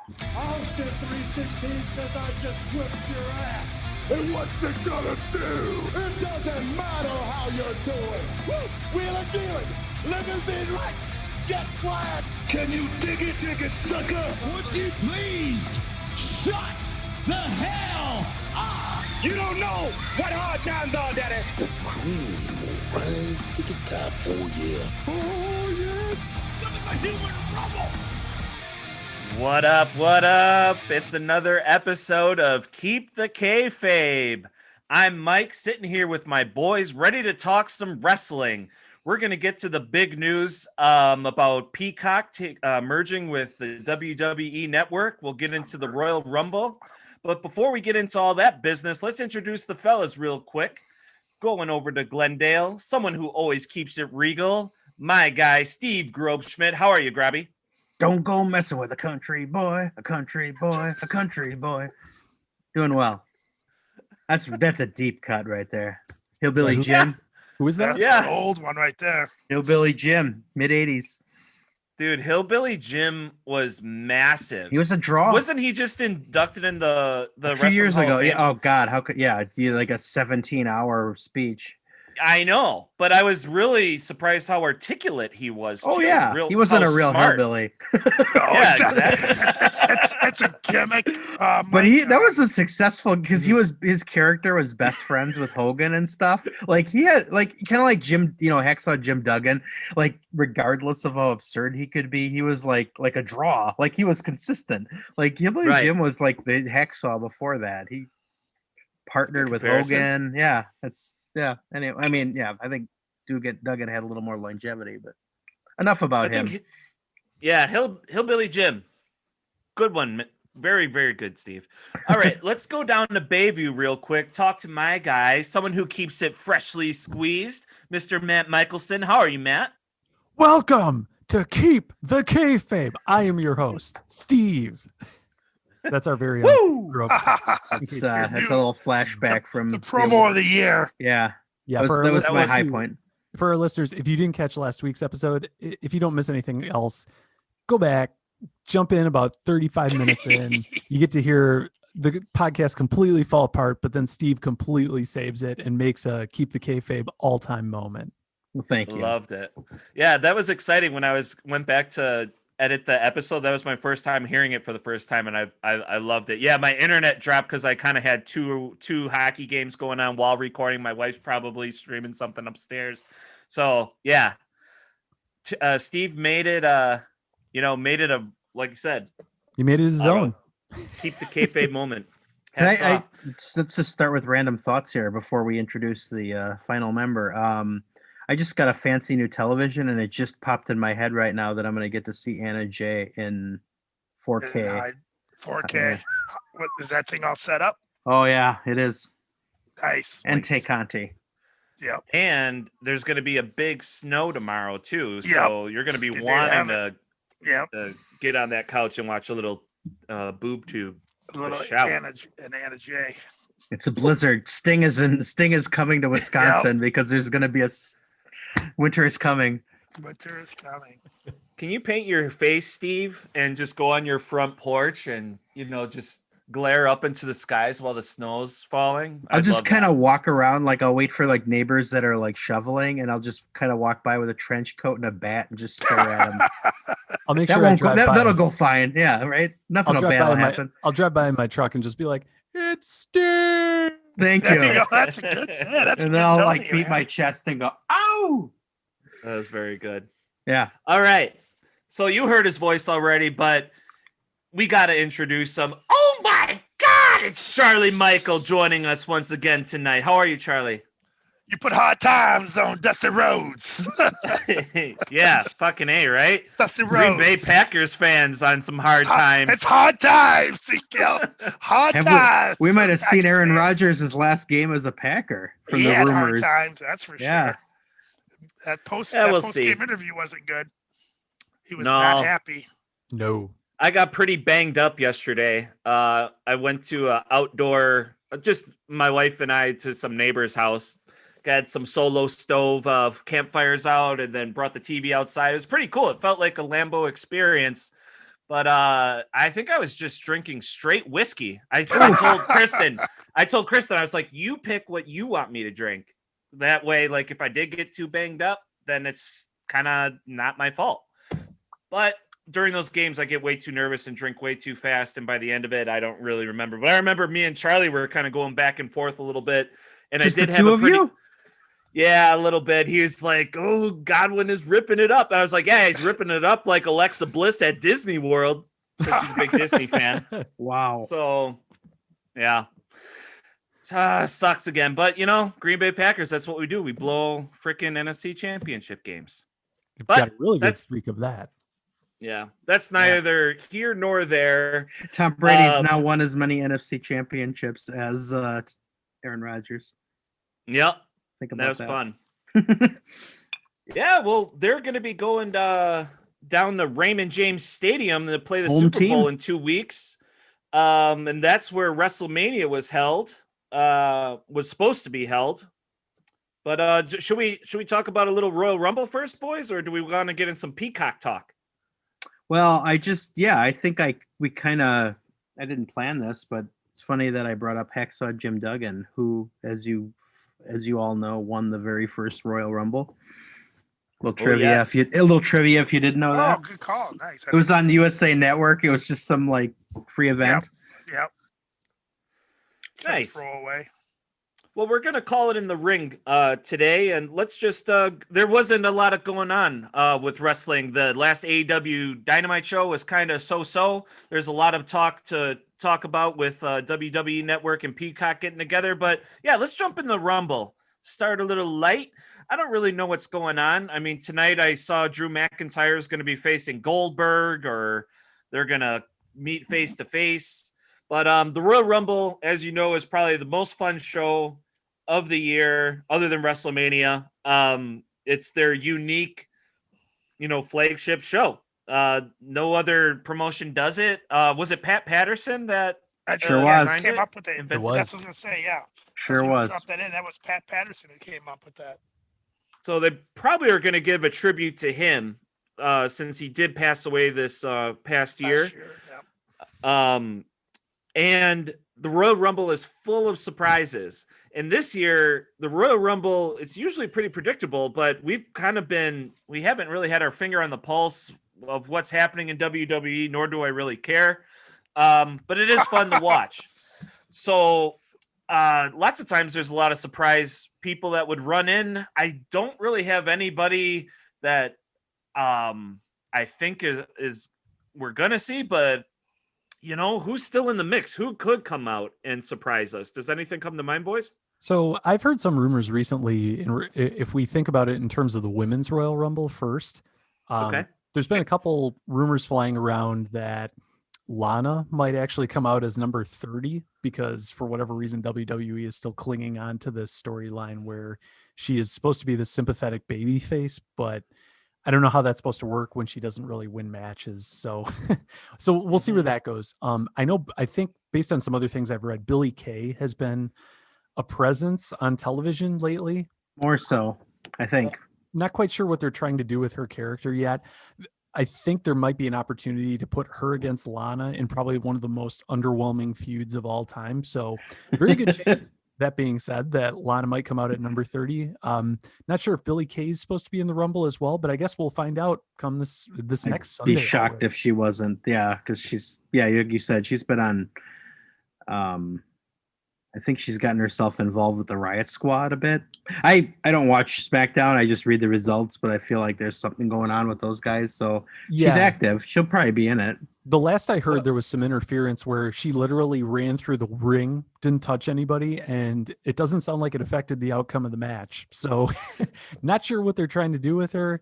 Austin 316 says I just whipped your ass. And what's it gonna do? It doesn't matter how you're doing. Woo! Wheeling, dealing, limousine right, jet flying. Can you dig it, sucker? Would you please shut the hell up? You don't know what hard times are, Daddy. The cream will rise to the top, oh yeah. Oh, yeah. Look at the human rubble. What up? What up? It's another episode of Keep the Kayfabe. I'm Mike, sitting here with my boys, ready to talk some wrestling. We're going to get to the big news about Peacock merging with the WWE Network. We'll get into the Royal Rumble. But before we get into all that business, let's introduce the fellas real quick. Going over to Glendale, someone who always keeps it regal, my guy, Steve Grobschmidt. How are you, Grabby? Don't go messing with a country boy, a country boy, a country boy. Doing well. That's a deep cut right there. Hillbilly Jim. Who is that? Yeah. An old one right there. Hillbilly Jim, mid-'80s. Dude, Hillbilly Jim was massive. He was a draw. Wasn't he just inducted in the a few years Wrestling Hall ago? of Fame? Yeah. Oh God, how could? Yeah, like a 17-hour speech. I know, but I was really surprised how articulate he was. Oh too. yeah, he wasn't how a real smart. hillbilly. Yeah, exactly. It's a gimmick. But that was a successful because his character was best friends with Hogan and stuff. Like he had kind of like Jim, Hacksaw Jim Duggan. Like regardless of how absurd he could be, he was like a draw. Like he was consistent. Like Hillbilly Right. Jim was like the Hacksaw before that. He partnered with comparison. Hogan. Yeah. Anyway, I mean, yeah, I think Duggan had a little more longevity, but enough about him. Yeah, Hillbilly Jim. Good one. Very, very good, Steve. All right, let's go down to Bayview real quick. Talk to my guy, someone who keeps it freshly squeezed, Mr. Matt Michelson. How are you, Matt? Welcome to Keep the Kayfabe. I am your host, Steve. That's our very own Steve Grobschmidt. That's a little flashback from the promo of the year. Yeah. Yeah, That was my listeners high point. For our listeners, if you didn't catch last week's episode, if you don't miss anything else, go back, jump in about 35 minutes in. You get to hear the podcast completely fall apart, but then Steve completely saves it and makes a Keep the Kayfabe all-time moment. Well, thank you. Loved it. Yeah, that was exciting when I went back to edit the episode. That was my first time hearing it for the first time, and I loved it. Yeah, my internet dropped because I kind of had two hockey games going on while recording. My wife's probably streaming something upstairs. So yeah, Steve made it. Made it a, like you said, He made it his own. Keep the kayfabe moment. Let's Hats off. just start with random thoughts here before we introduce the final member. I just got a fancy new television, and it just popped in my head right now that I'm going to get to see Anna Jay in 4K. 4K. What is that thing all set up? Oh yeah, it is. Nice. And Tay Conti. Yep. And there's going to be a big snow tomorrow too, so you're going to be Good day to wanting have to Yep. get on that couch and watch a little boob tube. A little shower. Anna J. It's a blizzard. Sting is coming to Wisconsin because there's going to be winter is coming. Winter is coming. Can you paint your face, Steve, and just go on your front porch and just glare up into the skies while the snow's falling? I'll just kind of walk around, like I'll wait for like neighbors that are like shoveling, and I'll just kind of walk by with a trench coat and a bat and just stare at them. I'll make That sure I won't go, drive by. that'll go fine. Yeah, right. Nothing bad will happen. I'll drive by in my truck and just be like, "It's Steve." Thank There you you. go. That's a good. Yeah, that's a And good then I'll telling like you, beat man. my chest and go, "Ow!" That was very good. Yeah. All right. So you heard his voice already, but we got to introduce him. Oh my God! It's Charlie Michael joining us once again tonight. How are you, Charlie? You put hard times on Dusty Roads. Yeah, fucking A, right? Dusty Roads. Green Bay Packers fans on some hard times. It's hard times, Ezekiel. Hard times. We might have seen Packers Aaron fans. Rodgers' last game as a Packer from He the had hard rumors. times, that's for Yeah. sure. That post we'll game see. interview wasn't good. He was No. not happy. No. I got pretty banged up yesterday. I went to outdoor, just my wife and I, to some neighbor's house. Got some solo stove campfires out, and then brought the TV outside. It was pretty cool. It felt like a Lambo experience. But I think I was just drinking straight whiskey. I told Kristen, I was like, you pick what you want me to drink. That way, like if I did get too banged up, then it's kind of not my fault. But during those games, I get way too nervous and drink way too fast. And by the end of it, I don't really remember. But I remember me and Charlie were kind of going back and forth a little bit. And Just I did the have two a of pretty, you? yeah, a little bit. He was like, oh, Godwin is ripping it up. And I was like, yeah, he's ripping it up like Alexa Bliss at Disney World. Because she's a big Disney fan. Wow. So, yeah. Sucks again. But, Green Bay Packers, that's what we do. We blow freaking NFC championship games. You've But got a really good that's- streak of that. Yeah, that's neither here nor there. Tom Brady's now won as many NFC championships as Aaron Rodgers. Yep, Think that about was that. fun. Yeah, well, they're going to be going down to Raymond James Stadium to play the Home Super Bowl team. in 2 weeks. And that's where WrestleMania was held, was supposed to be held. But should we talk about a little Royal Rumble first, boys, or do we want to get in some Peacock talk? Well, I think I didn't plan this, but it's funny that I brought up Hacksaw Jim Duggan, who, as you all know, won the very first Royal Rumble. A little trivia, yes. if you didn't know Oh, that. good call. Nice. It was on the USA Network. It was just some like free event. Yep. Nice. Throw away. Well, we're going to call it in the ring today, and let's just there wasn't a lot of going on with wrestling. The last AEW Dynamite show was kind of so-so. There's a lot of talk about with WWE Network and Peacock getting together, but yeah, let's jump in the Rumble. Start a little light. I don't really know what's going on. I mean, tonight I saw Drew McIntyre is going to be facing Goldberg, or they're going to meet face to face. But the Royal Rumble, as you know, is probably the most fun show of the year, other than WrestleMania. It's their unique, flagship show. No other promotion does it. Was it Pat Patterson that Sure was. Came up with it. It That's was. what I was gonna say. Yeah. Sure I gonna was. Drop that in. That was Pat Patterson who came up with that. So they probably are going to give a tribute to him since he did pass away this past year. Last year, yeah. And the Royal Rumble is full of surprises. And this year, the Royal Rumble, it's usually pretty predictable, but we haven't really had our finger on the pulse of what's happening in WWE, nor do I really care. But it is fun to watch. So lots of times there's a lot of surprise people that would run in. I don't really have anybody that I think is we're going to see, but who's still in the mix? Who could come out and surprise us? Does anything come to mind, boys? So I've heard some rumors recently, and if we think about it in terms of the women's Royal Rumble first, Okay. there's been a couple rumors flying around that Lana might actually come out as number 30 because for whatever reason, WWE is still clinging on to this storyline where she is supposed to be the sympathetic baby face, but I don't know how that's supposed to work when she doesn't really win matches. So, so we'll see where that goes. I think based on some other things I've read, Billie Kay has been a presence on television lately. More so, I think. Not quite sure what they're trying to do with her character yet. I think there might be an opportunity to put her against Lana in probably one of the most underwhelming feuds of all time. So very good chance. That being said, that Lana might come out at number 30. Not sure if Billie Kay is supposed to be in the Rumble as well, but I guess we'll find out come this next Sunday. Be shocked if she wasn't. Yeah, because she's you said she's been on. I think she's gotten herself involved with the Riot Squad a bit. I don't watch SmackDown. I just read the results, but I feel like there's something going on with those guys. So she's active. She'll probably be in it. The last I heard, there was some interference where she literally ran through the ring, didn't touch anybody, and it doesn't sound like it affected the outcome of the match. So not sure what they're trying to do with her.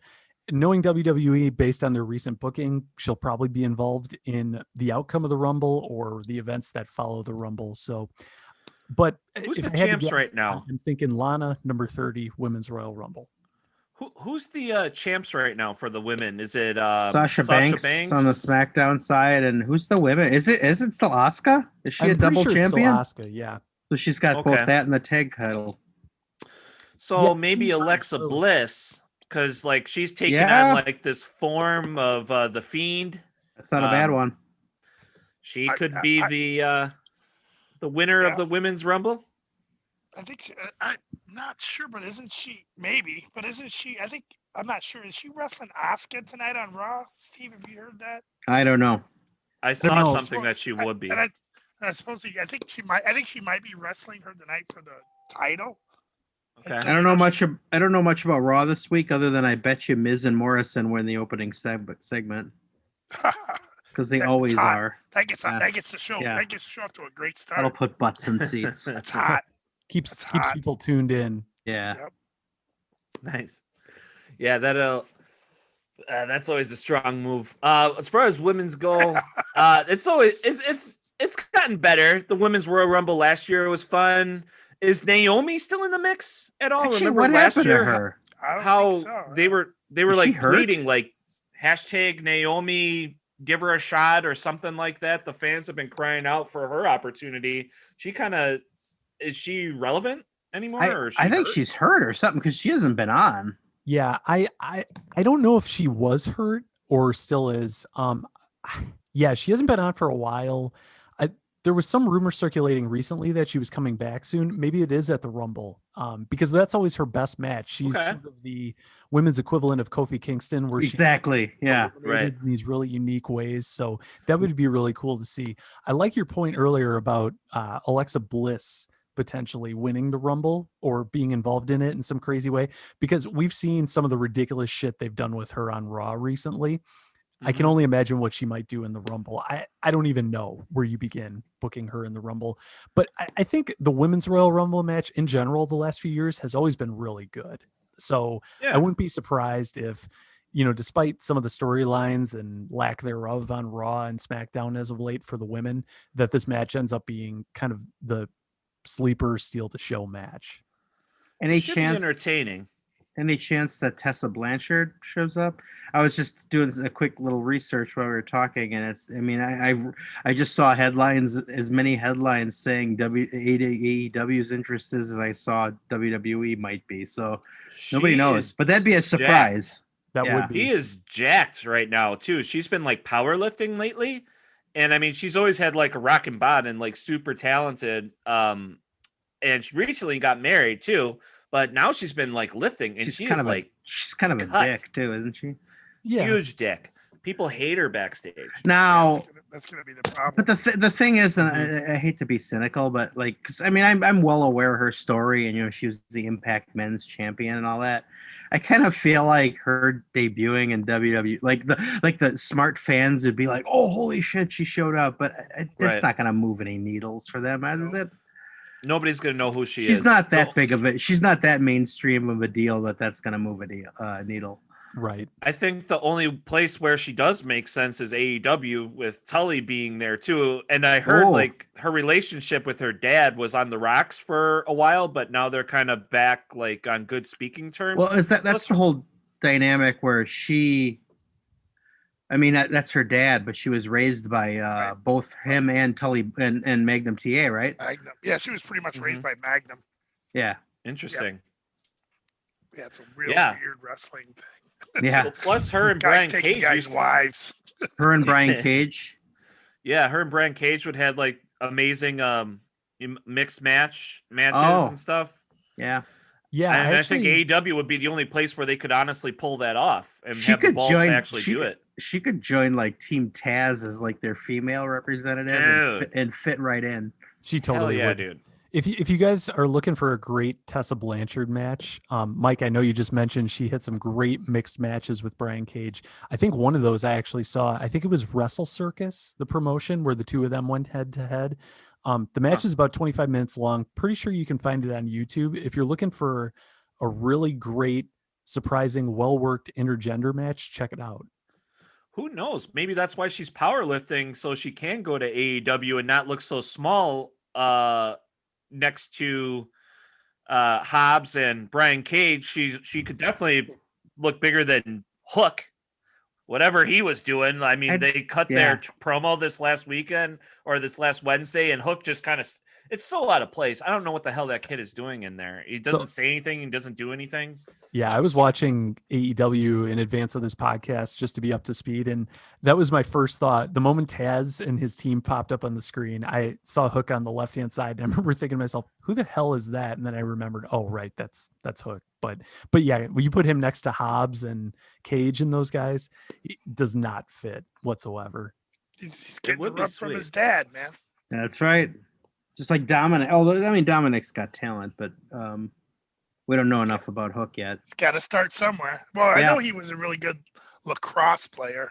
Knowing WWE based on their recent booking, she'll probably be involved in the outcome of the Rumble or the events that follow the Rumble. So, but Who's if the I had to champs guess, right now? I'm thinking Lana, number 30, Women's Royal Rumble. Who's the champs right now for the women? Is it Sasha Banks on the SmackDown side, and who's the women? Is it still Asuka? Is she I'm a pretty double sure it's still champion? Asuka, yeah. So she's got Okay. both that and the tag title. So Yeah, maybe she's Alexa really- Bliss, because like she's taking Yeah. on like this form of the Fiend. That's not a bad Um, one. She could be the winner of the women's rumble. I think I'm not sure, but isn't she? Maybe, but isn't she? I think I'm not sure. Is she wrestling Asuka tonight on Raw? Steve, have you heard that? I don't know. I saw know. something that she would be. And I suppose I think she might. I think she might be wrestling her tonight for the title. Okay. I don't know much. I don't know much about Raw this week, other than I bet you Miz and Morrison were in the opening segment because they That's always hot. are. That gets Yeah. that gets the show. Yeah. That gets the show off to a great That'll start. put butts in seats. That's hot. Keeps That's keeps hot. people tuned in. Yeah. Nice. Yeah, that's always a strong move. As far as women's go, it's gotten better. The women's Royal Rumble last year was fun. Is Naomi still in the mix at all? Actually, Remember what last happened year to her? I don't how think so. they were Is she like hurt? tweeting like hashtag Naomi, give her a shot or something like that. The fans have been crying out for her opportunity. Is she relevant anymore? Or is she I think hurt? she's hurt or something because she hasn't been on. Yeah, I don't know if she was hurt or still is. Yeah, she hasn't been on for a while. There was some rumor circulating recently that she was coming back soon. Maybe it is at the Rumble, because that's always her best match. She's Okay. sort of the women's equivalent of Kofi Kingston, where Exactly. Yeah. she's eliminated in these really unique ways. So that would be really cool to see. I like your point earlier about Alexa Bliss potentially winning the Rumble or being involved in it in some crazy way, because we've seen some of the ridiculous shit they've done with her on Raw recently. I can Mhm. only imagine what she might do in the Rumble. I don't even know where you begin booking her in the Rumble. But I think the Women's Royal Rumble match in general the last few years has always been really good. So Yeah. I wouldn't be surprised if, despite some of the storylines and lack thereof on Raw and SmackDown as of late for the women, that this match ends up being kind of the sleeper steal the show match. Any Should be chance? entertaining. Any chance that Tessa Blanchard shows up? I was just doing a quick little research while we were talking, and it's. I mean, I just saw headlines, as many headlines saying AEW's interest is as I saw WWE might be. So nobody She knows, is but that'd be a surprise. That Yeah. would be. He is jacked right now too. She's been like powerlifting lately, and I mean she's always had like a rockin' bod and like super talented. And she recently got married too, but now she's been like lifting, and she's she's kind of a cut. dick too, isn't she? Yeah. huge dick. People hate her backstage. Now, That's gonna be the problem. but the thing is, and I hate to be cynical, but like, 'cause, I mean, I'm well aware of her story, and she was the Impact Men's Champion and all that. I kind of feel like her debuting in WWE, like the smart fans would be like, "Oh, holy shit, she showed up!" But it's Right. not going to move any needles for them, is it? Nobody's gonna know who she is. She's not that No, big of it. She's not that mainstream of a deal that's going to move a needle. Right. I think the only place where she does make sense is AEW with Tully being there too. And I heard Oh. like her relationship with her dad was on the rocks for a while, but now they're kind of back like on good speaking terms. Well, that's the whole dynamic where I mean, that's her dad, but she was raised by both him and Tully and Magnum TA, right? Magnum. Yeah, she was pretty much raised Mm-hmm. by Magnum. Yeah, Interesting. Yeah, it's a real Yeah. weird wrestling thing. yeah. Well, plus her and Guys Brian taking Cage guys' used to- wives. Her and Brian Cage. Yeah, her and Brian Cage would have like amazing mixed matches Oh. and stuff. Yeah, Yeah. And I actually, think AEW would be the only place where they could honestly pull that off and She have the could balls join- to actually she do could- it. she could join like Team Taz as like their female representative and fit right in. she Hell totally yeah, would. dude. If you guys are looking for a great Tessa Blanchard match, Mike, I know you just mentioned she had some great mixed matches with Brian Cage. I think one of those I actually saw. I think it was Wrestle Circus, the promotion where the two of them went head to head. The match is about 25 minutes long. Pretty sure you can find it on YouTube. If you're looking for a really great, surprising, well-worked intergender match, check it out. Who knows? Maybe that's why she's powerlifting, so she can go to AEW and not look so small next to Hobbs and Brian Cage. She could definitely look bigger than Hook whatever he was doing. I mean, they cut yeah. their promo this last weekend or this last Wednesday, and Hook just kind of, it's so out of place. I don't know what the hell that kid is doing in there. He doesn't say anything. He doesn't do anything. Yeah, I was watching AEW in advance of this podcast just to be up to speed. And that was my first thought. The moment Taz and his team popped up on the screen, I saw Hook on the left-hand side. And I remember thinking to myself, who the hell is that? And then I remembered, oh, right, that's Hook. But yeah, when you put him next to Hobbs and Cage and those guys, he does not fit whatsoever. He's getting the rub from his dad, man. That's right. Just like Dominic. Although, I mean, Dominic's got talent, but we don't know enough about Hook yet. He's got to start somewhere. Well, I know he was a really good lacrosse player.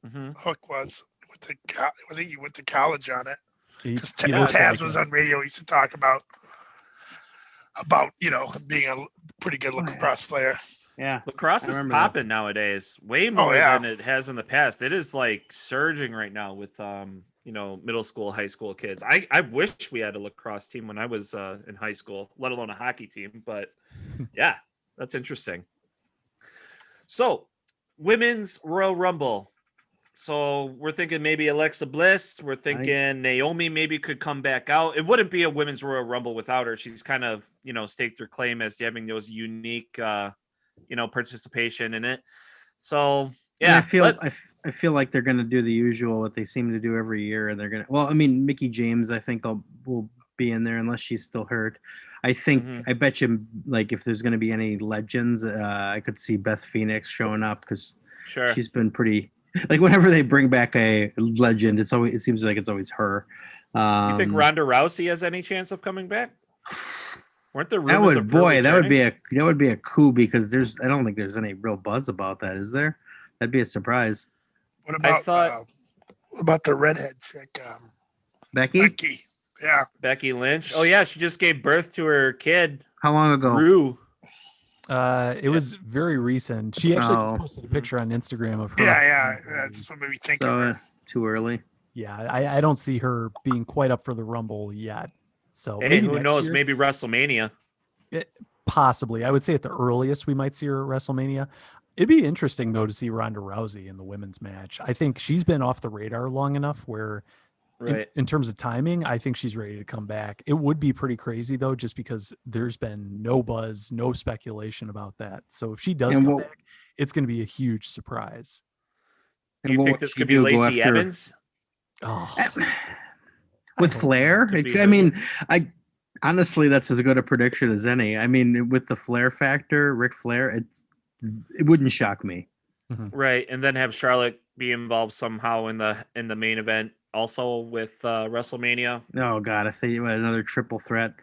Mm-hmm. Hook was. I think he went to college on it. Because He looks Taz like was it. on radio. He used to talk about being a pretty good lacrosse player. Yeah. Lacrosse I is remember popping nowadays, way more yeah. than it has in the past. It is like surging right now with middle school, high school kids. I wish we had a lacrosse team when I was in high school, let alone a hockey team. But yeah, that's interesting. So, women's Royal Rumble. So we're thinking maybe Alexa Bliss. We're thinking Naomi maybe could come back out. It wouldn't be a women's Royal Rumble without her. She's kind of, staked her claim as having those unique, participation in it. So yeah, I feel like they're going to do the usual, what they seem to do every year. And they're going to, well, I mean, Mickey James, I think will be in there unless she's still hurt. I think, I bet you, like, if there's going to be any legends, I could see Beth Phoenix showing up because she's been pretty, like, whenever they bring back a legend, it seems like it's always her. You think Ronda Rousey has any chance of coming back? Weren't there rumors of her that would be a coup because I don't think there's any real buzz about that, is there? That'd be a surprise. What about what about the redheads like Becky? Becky, yeah. Becky Lynch. Oh yeah, she just gave birth to her kid. How long ago? Rue. It was very recent. She actually just posted a picture on Instagram of her. Yeah. That's what made me think of her. Too early. Yeah, I don't see her being quite up for the Rumble yet. So Hey, maybe who next knows? year. Maybe WrestleMania. Possibly. I would say at the earliest we might see her at WrestleMania. It'd be interesting, though, to see Ronda Rousey in the women's match. I think she's been off the radar long enough where, in terms of timing, I think she's ready to come back. It would be pretty crazy, though, just because there's been no buzz, no speculation about that. So if she does come back, it's going to be a huge surprise. Do you think this could be Lacey Evans? Oh, with Flair? Honestly, that's as good a prediction as any. I mean, with the Flair factor, Ric Flair, it wouldn't shock me. Right, and then have Charlotte be involved somehow in the main event, also with WrestleMania. Oh God, if they another triple threat,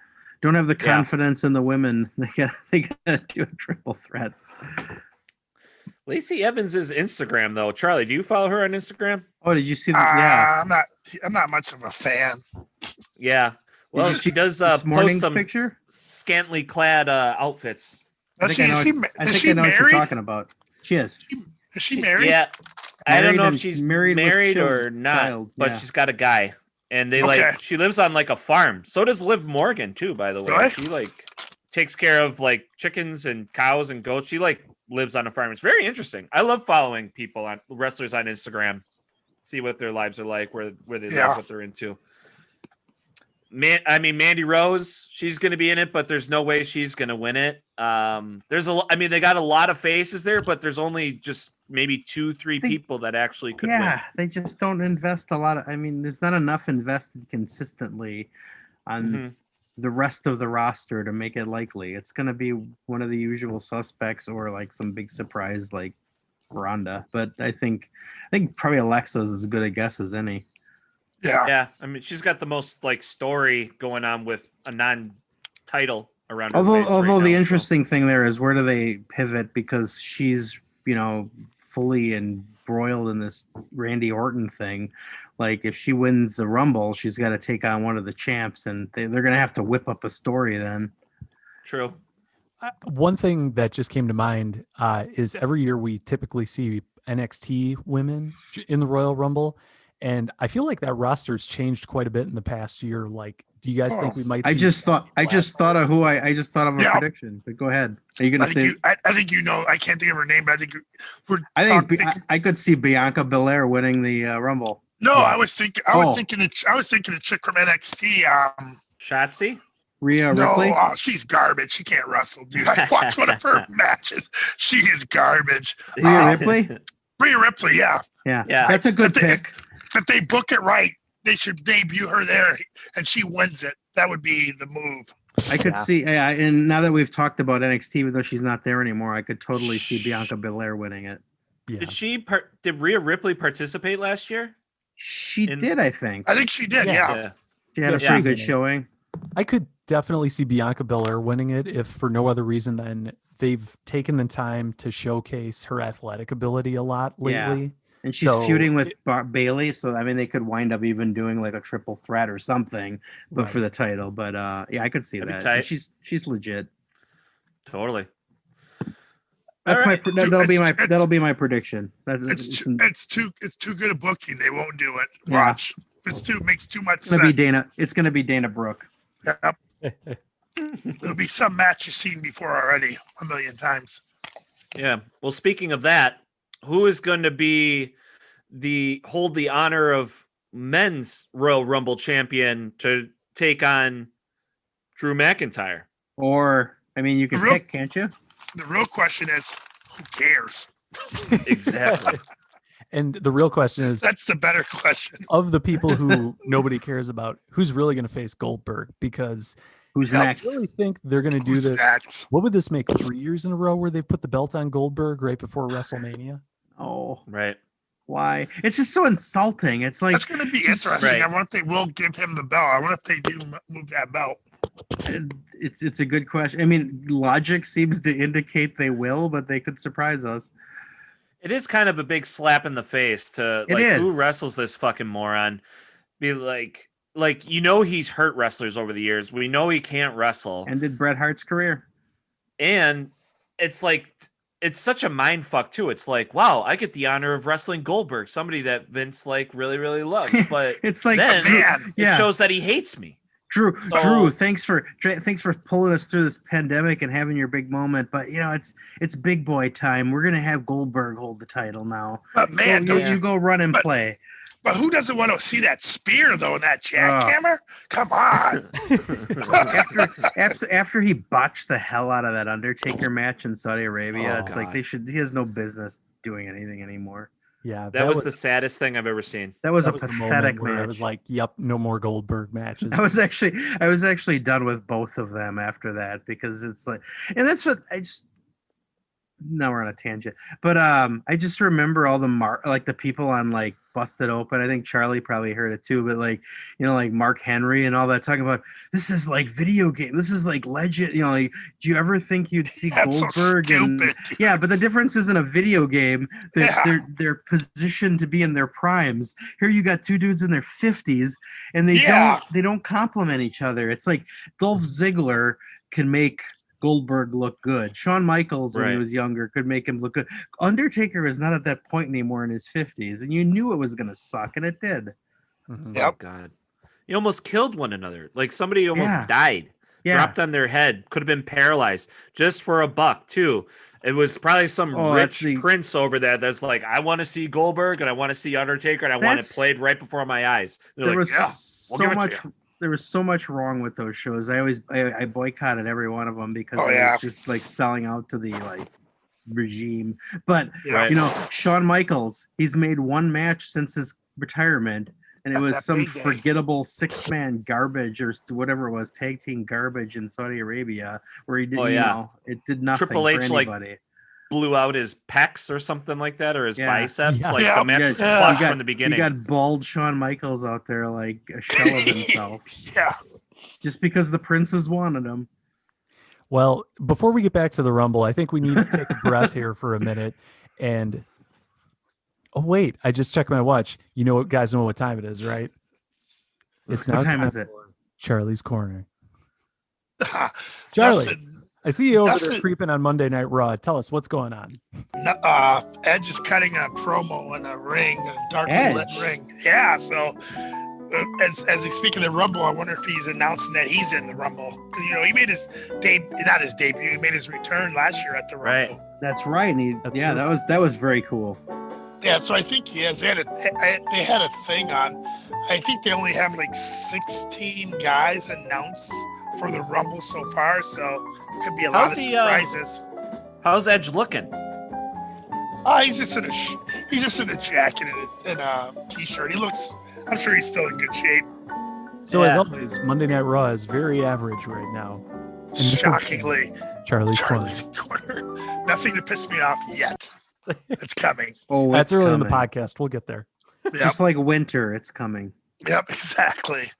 don't have the confidence in the women. They gotta do a triple threat. Lacey Evans' Instagram, though. Charlie, do you follow her on Instagram? Oh, did you see that? Yeah, I'm not much of a fan. Yeah. Well, she does post some scantily clad outfits. I think I know what you're talking about. She is. Is she married? Yeah. I don't know if she's married or not, but she's got a guy. And they she lives on like a farm. So does Liv Morgan too, by the way. Really? She takes care of like chickens and cows and goats. She lives on a farm. It's very interesting. I love following people wrestlers on Instagram. See what their lives are like, where they live, what they're into. Mandy Rose, she's going to be in it, but there's no way she's going to win it. They got a lot of faces there, but there's only just maybe 2-3 people that actually could win. Yeah, they just don't invest a lot of. There's not enough invested consistently on the rest of the roster to make it likely. It's going to be one of the usual suspects or like some big surprise like Ronda. But I think probably Alexa's as good a guess as any. Yeah. She's got the most story going on with a non-title around her. Although the interesting thing there is where do they pivot because she's fully embroiled in this Randy Orton thing. Like if she wins the Rumble, she's got to take on one of the champs, and they're going to have to whip up a story then. True. One thing that just came to mind is every year we typically see NXT women in the Royal Rumble. And I feel like that roster's changed quite a bit in the past year. Like, do you guys think we might? I see just thought of a Yeah. prediction. But go ahead. Are you going I to think say? I think you know. I can't think of her name, but I think we're. I think thinking- I could see Bianca Belair winning the Rumble. No, I was thinking. I was Oh. thinking. I was thinking the chick from NXT. Shotzi? Rhea No, Ripley. she's garbage. She can't wrestle, dude. I watched one of her matches. She is garbage. Rhea Ripley. Rhea Ripley, yeah. Yeah, Yeah. that's a good If they- pick. If they book it right, they should debut her there, and she wins it. That would be the move. I could Yeah. see, and now that we've talked about NXT, even though she's not there anymore, I could totally see Bianca Belair winning it. Yeah. Did Rhea Ripley participate last year? She In- did, I think. I think she did. Yeah. She had a Yeah, pretty she's good in it. showing. I could definitely see Bianca Belair winning it if for no other reason than they've taken the time to showcase her athletic ability a lot Yeah. lately. And she's So feuding with it- Bailey, so I mean they could wind up even doing like a triple threat or something, but Right. for the title. But yeah, I could see That'd be that. tight. And she's legit. Totally. That's All my right. that'll be my prediction. It's too good a booking. They won't do it. Yeah. Watch. Makes too much It's gonna sense. be Dana. It's gonna be Dana Brooke. Yep. There'll be some match you've seen before already a million times. Yeah. Well, speaking of that, who is going to be hold the honor of men's Royal Rumble champion to take on Drew McIntyre? Or I mean, you can Real- pick, can't you? The real question is, who cares? Exactly. And the real question is, That's the better question. of the people who nobody cares about, who's really going to face Goldberg? Because Who's Yep. next? I really think they're going to do Who's this. next? What would this make 3 years in a row where they've put the belt on Goldberg right before WrestleMania? Oh, Right. why? It's just so insulting. It's like That's going to be just- interesting. Right. I wonder if they will give him the belt. I wonder if they do move that belt. it's a good question. I mean, logic seems to indicate they will, but they could surprise us. It is kind of a big slap in the face to It like who is. wrestles this fucking moron. Be like he's hurt wrestlers over the years. We know he can't wrestle. Ended Bret Hart's career. And it's like it's such a mind fuck too. It's like, wow, I get the honor of wrestling Goldberg, somebody that Vince like really, really loves. But It's like then Man, it yeah. shows that he hates me. Drew, So- thanks for pulling us through this pandemic and having your big moment. But you know, it's big boy time. We're gonna have Goldberg hold the title now. but man, you, don't you go run and but- play. But who doesn't want to see that spear though? And that jackhammer? Come on. After he botched the hell out of that Undertaker match in Saudi Arabia, Oh, it's like God. he has no business doing anything anymore. Yeah, That was the saddest thing I've ever seen. That was that a was the moment pathetic where match. I was like, "Yep, no more Goldberg matches." I was actually done with both of them after that because it's like, and that's what I just. Now we're on a tangent, but I just remember all the like the people on like Busted Open. I think Charlie probably heard it too, but like like Mark Henry and all that talking about this is like video game. This is like legend. Like, do you ever think you'd see That's so Goldberg and stupid. yeah, but the difference is in a video game, Yeah. they're positioned to be in their primes. Here you got two dudes in their 50s, and Yeah. they don't complement each other. It's like Dolph Ziggler can make Goldberg look good. Shawn Michaels, when he Right. was younger, could make him look good. Undertaker is not at that point anymore in his 50s, and you knew it was going to suck, and it did. Mhm. Yep. Oh God. You almost killed one another. Like somebody almost Yeah. died. Yeah. Dropped on their head, could have been paralyzed just for a buck too. It was probably some Oh, that's rich the- prince over there that's like, I want to see Goldberg and I want to see Undertaker and I want it That's- played right before my eyes. They're There like, was yeah, we'll give so it to much. There was so much wrong with those shows. I boycotted every one of them because Oh, it yeah. was just like selling out to the like regime. But Yeah. Right. Shawn Michaels, he's made one match since his retirement, and it Got was that some payday. forgettable 6-man garbage or whatever it was, tag team garbage in Saudi Arabia, where he did, Oh, yeah. it did nothing Triple for H, like, anybody. blew out his pecs or something like that, or his Yeah. biceps. Yeah. Like Yeah. the match was Yeah. flushed You got- from the You beginning. got bald Shawn Michaels out there like a shell of himself, Yeah. just because the princes wanted him. Well, before we get back to the Rumble, I think we need to take a breath here for a minute. And oh wait, I just checked my watch. You know what, guys know what time it is, right? It's now What time is it? for Charlie's Corner. Charlie, I see you over there Nothing- creeping on Monday Night Raw. Tell us what's going on. Edge is cutting a promo in a ring, a darkly lit Edge? ring. Yeah, so as we speak of the Rumble, I wonder if he's announcing that he's in the Rumble. Because, he made his not his debut, he made his return last year at the Right. Rumble. That's right. And That's yeah, true. that was very cool. Yeah, so I think he has. They had a thing on. I think they only have like 16 guys announced for the Rumble so far, so could be a lot How's of he, surprises. How's Edge looking? He's just in a jacket and a t-shirt. I'm sure he's still in good shape. So as Yeah. always, Monday Night Raw is very average right now. this is- Shockingly, Charlie's Corner. Charlie's Corner. Nothing to piss me off yet. It's coming. Oh, That's it's early in the coming. podcast. We'll get there. Yep, Just like winter, it's coming. yep, exactly.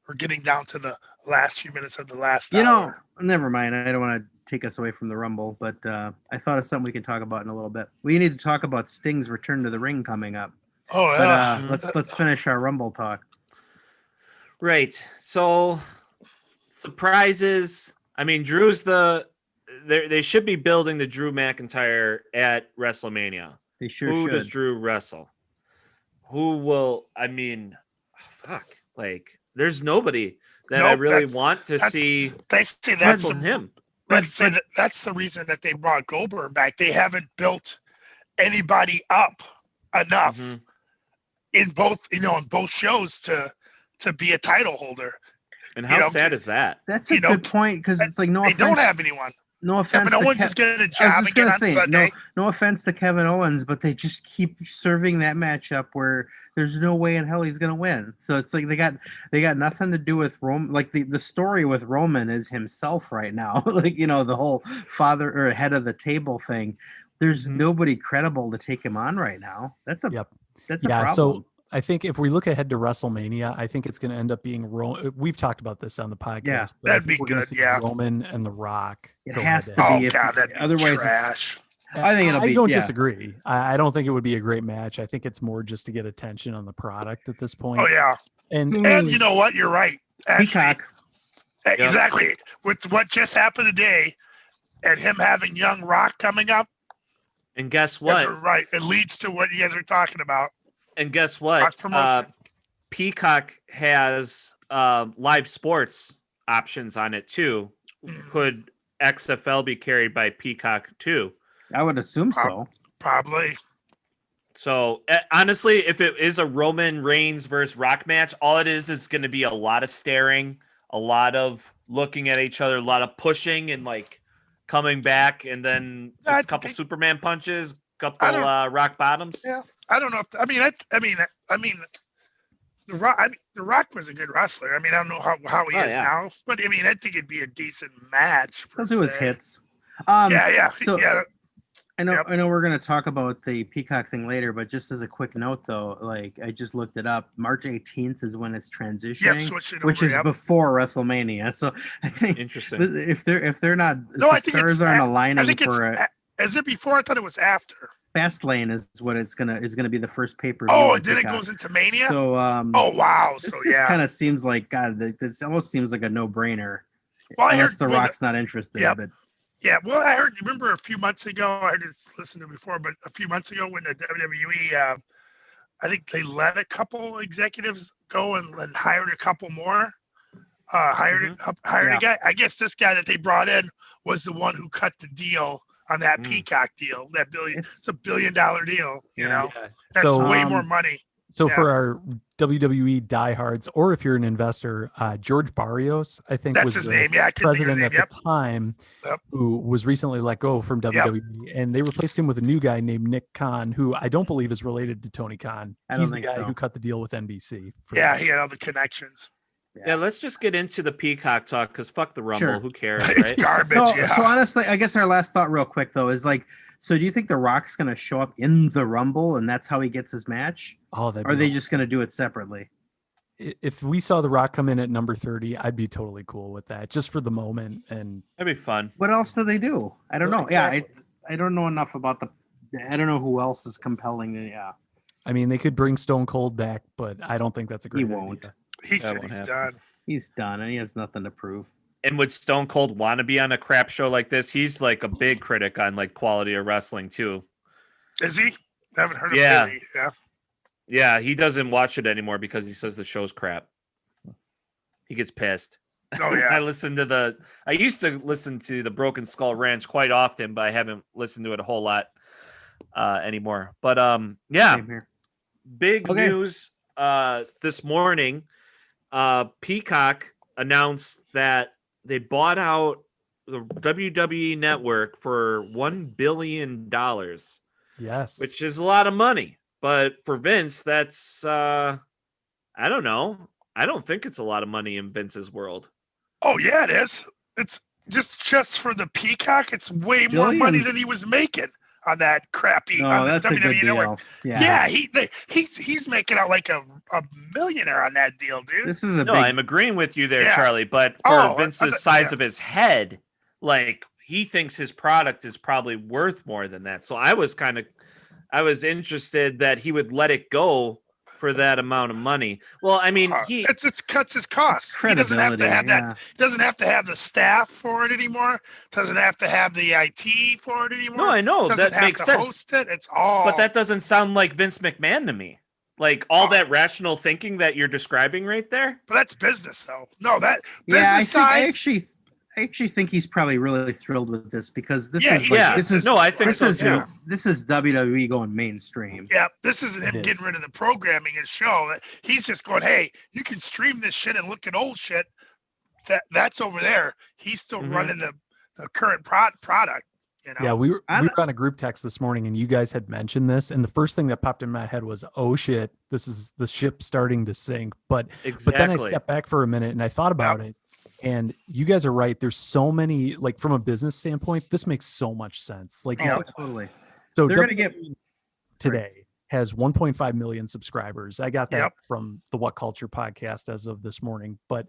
We're getting down to the last few minutes of the last You know, hour. never mind. I don't want to take us away from the Rumble, but I thought of something we can talk about in a little bit. We need to talk about Sting's return to the ring coming up. Oh But yeah. let's finish our Rumble talk. Right. So surprises. I mean, Drew's they should be building the Drew McIntyre at WrestleMania. They sure Who should. does Drew wrestle? Who will? I mean, fuck. Like, there's nobody that I Nope, really that's- want to that's- see They say that's wrestle the him. that's the reason that they brought Goldberg back. They haven't built anybody up enough Mhm. in both shows to be a title holder. And how know, sad is that? That's a you know, good point because it's like no They offense. don't have anyone. no Yeah, offense. but no to one's Ke- just getting a I job was just again gonna on say Sunday. no offense to Kevin Owens, but they just keep serving that matchup where there's no way in hell he's gonna win. So it's like they got nothing to do with Roman. Like the story with Roman is himself right now. Like the whole father or head of the table thing. There's Mhm. nobody credible to take him on right now. That's a Yep. that's a Yeah. problem. So I think if we look ahead to WrestleMania, I think it's going to end up being We've talked about this on the podcast. Yeah, but I that'd think be we're gonna good, see yeah. Roman and The Rock. It go has head-to-head. to Oh be if- god, that'd be otherwise it's- trash. I think it'll I be- don't yeah. disagree. I don't think it would be a great match. I think it's more just to get attention on the product at this point. Oh yeah, And and you know what? You're right. Actually, Peacock. exactly. With what just happened today, and him having Young Rock coming up, And guess that's what? right. It leads to what you guys are talking about. And guess what? Cross promotion. Peacock has live sports options on it too. Mm, Could XFL be carried by Peacock too? I would assume so. Probably. So honestly, if it is a Roman Reigns versus Rock match, all it is going to be a lot of staring, a lot of looking at each other, a lot of pushing and like coming back, and then I just a think couple they- Superman punches, couple I don't- rock bottoms. Yeah. I don't know. I mean, the Rock was a good wrestler. I mean, I don't know how he Oh, is yeah. now, but I mean, I think it'd be a decent match. per He'll do his se. hits. Yeah. so- yeah. I know Yep. I know we're gonna talk about the Peacock thing later, but just as a quick note though, like I just looked it up. March 18th is when it's Yep. transitioning, Switch it which over. is Yep. before WrestleMania. So I think Interesting. if they're not No, if I the think it's stars aren't I aligning think it's. for a Is it before? I thought it was after. Fastlane is what it's gonna be the first pay-per-view. Oh, on and then it Peacock. goes into Mania. So Oh wow. this So just yeah. kind of seems like God. This almost seems like a no-brainer. Well, I Unless heard- The well, Rock's not interested. Yep. But Yeah, well, I heard. Remember a few months ago, I heard this listened to before, but a few months ago when the WWE, I think they let a couple executives go and hired a couple more. Hired Yeah. a guy. I guess this guy that they brought in was the one who cut the deal on that Peacock deal. That billion. It's a $1 billion deal. You know, Yeah. that's So, way um, more money. So Yeah. for our WWE diehards, or if you're an investor, George Barrios, I think That's was his the name. Yeah, I couldn't think of president his name. at the time, Yep. who was recently let go from WWE, and they replaced him with a new guy named Nick Khan, who I don't believe is related to Tony Khan. I don't He's the think guy so. who cut the deal with NBC. for- Yeah, he had all the connections. Yeah, let's just get into the Peacock talk because fuck the Rumble. Sure. Who cares, It's right? garbage. So, yeah. so honestly, I guess our last thought, real quick though, is like, so do you think The Rock's gonna show up in the Rumble and that's how he gets his match? Oh, that'd Or are be they awesome. just gonna do it separately? If we saw The Rock come in at number 30, I'd be totally cool with that, just for the moment. And That'd be fun. What else do they do? I don't Well, know. Yeah, exactly. I don't know enough about I don't know who else is compelling. Yeah, I mean, they could bring Stone Cold back, but I don't think that's a great won't. idea. He That said won't he's happen. done. he's done and he has nothing to prove. And would Stone Cold want to be on a crap show like this? He's like a big critic on like quality of wrestling too. Is he? I haven't heard of Yeah. Really. Yeah. Yeah, he doesn't watch it anymore because he says the show's crap. He gets pissed. Oh I yeah. I used to listen to the Broken Skull Ranch quite often, but I haven't listened to it a whole lot anymore. But yeah, Same here. big Okay. news this morning. Peacock announced that they bought out the WWE network for $1 billion, Yes. which is a lot of money. But for Vince, that's I don't know. I don't think it's a lot of money in Vince's world. Oh yeah, it is. It's just for the Peacock. It's way more money than Billions. he was making on that crappy. No, on the that's a good WWE network. deal. Yeah, he's making out like a millionaire on that deal, dude. This is a No, big. I'm agreeing with you there, Yeah. Charlie. But for Oh, Vince's size yeah. of his head, like he thinks his product is probably worth more than that. So I was interested that he would let it go for that amount of money. Well, I mean, It cuts his costs. He doesn't have to credibility, have yeah. that. Doesn't have to have the staff for it anymore. Doesn't have to have the IT for it anymore. no, I know Doesn't that have makes to sense. host it. It's all. But that doesn't sound like Vince McMahon to me. Like all that rational thinking that you're describing right there. But that's business, though. No, that Yeah, I business think side. I actually think he's probably really thrilled with this because this Yeah, is he like, is. this is No, I think this so, is too. this is WWE going mainstream. Yeah, this isn't him It getting is. rid of the programming and show. He's just going, hey, you can stream this shit and look at old shit. That's over there. He's still Mhm. running the current product. You know? Yeah, we were I- on a group text this morning, and you guys had mentioned this, and the first thing that popped in my head was, "Oh shit, this is the ship starting to sink." But then I stepped back for a minute and I thought about it, and you guys are right. There's so many, like from a business standpoint, this makes so much sense. Like, you Yeah, think- totally. so They're gonna get today has 1.5 million subscribers. I got that Yep. from the What Culture podcast as of this morning. But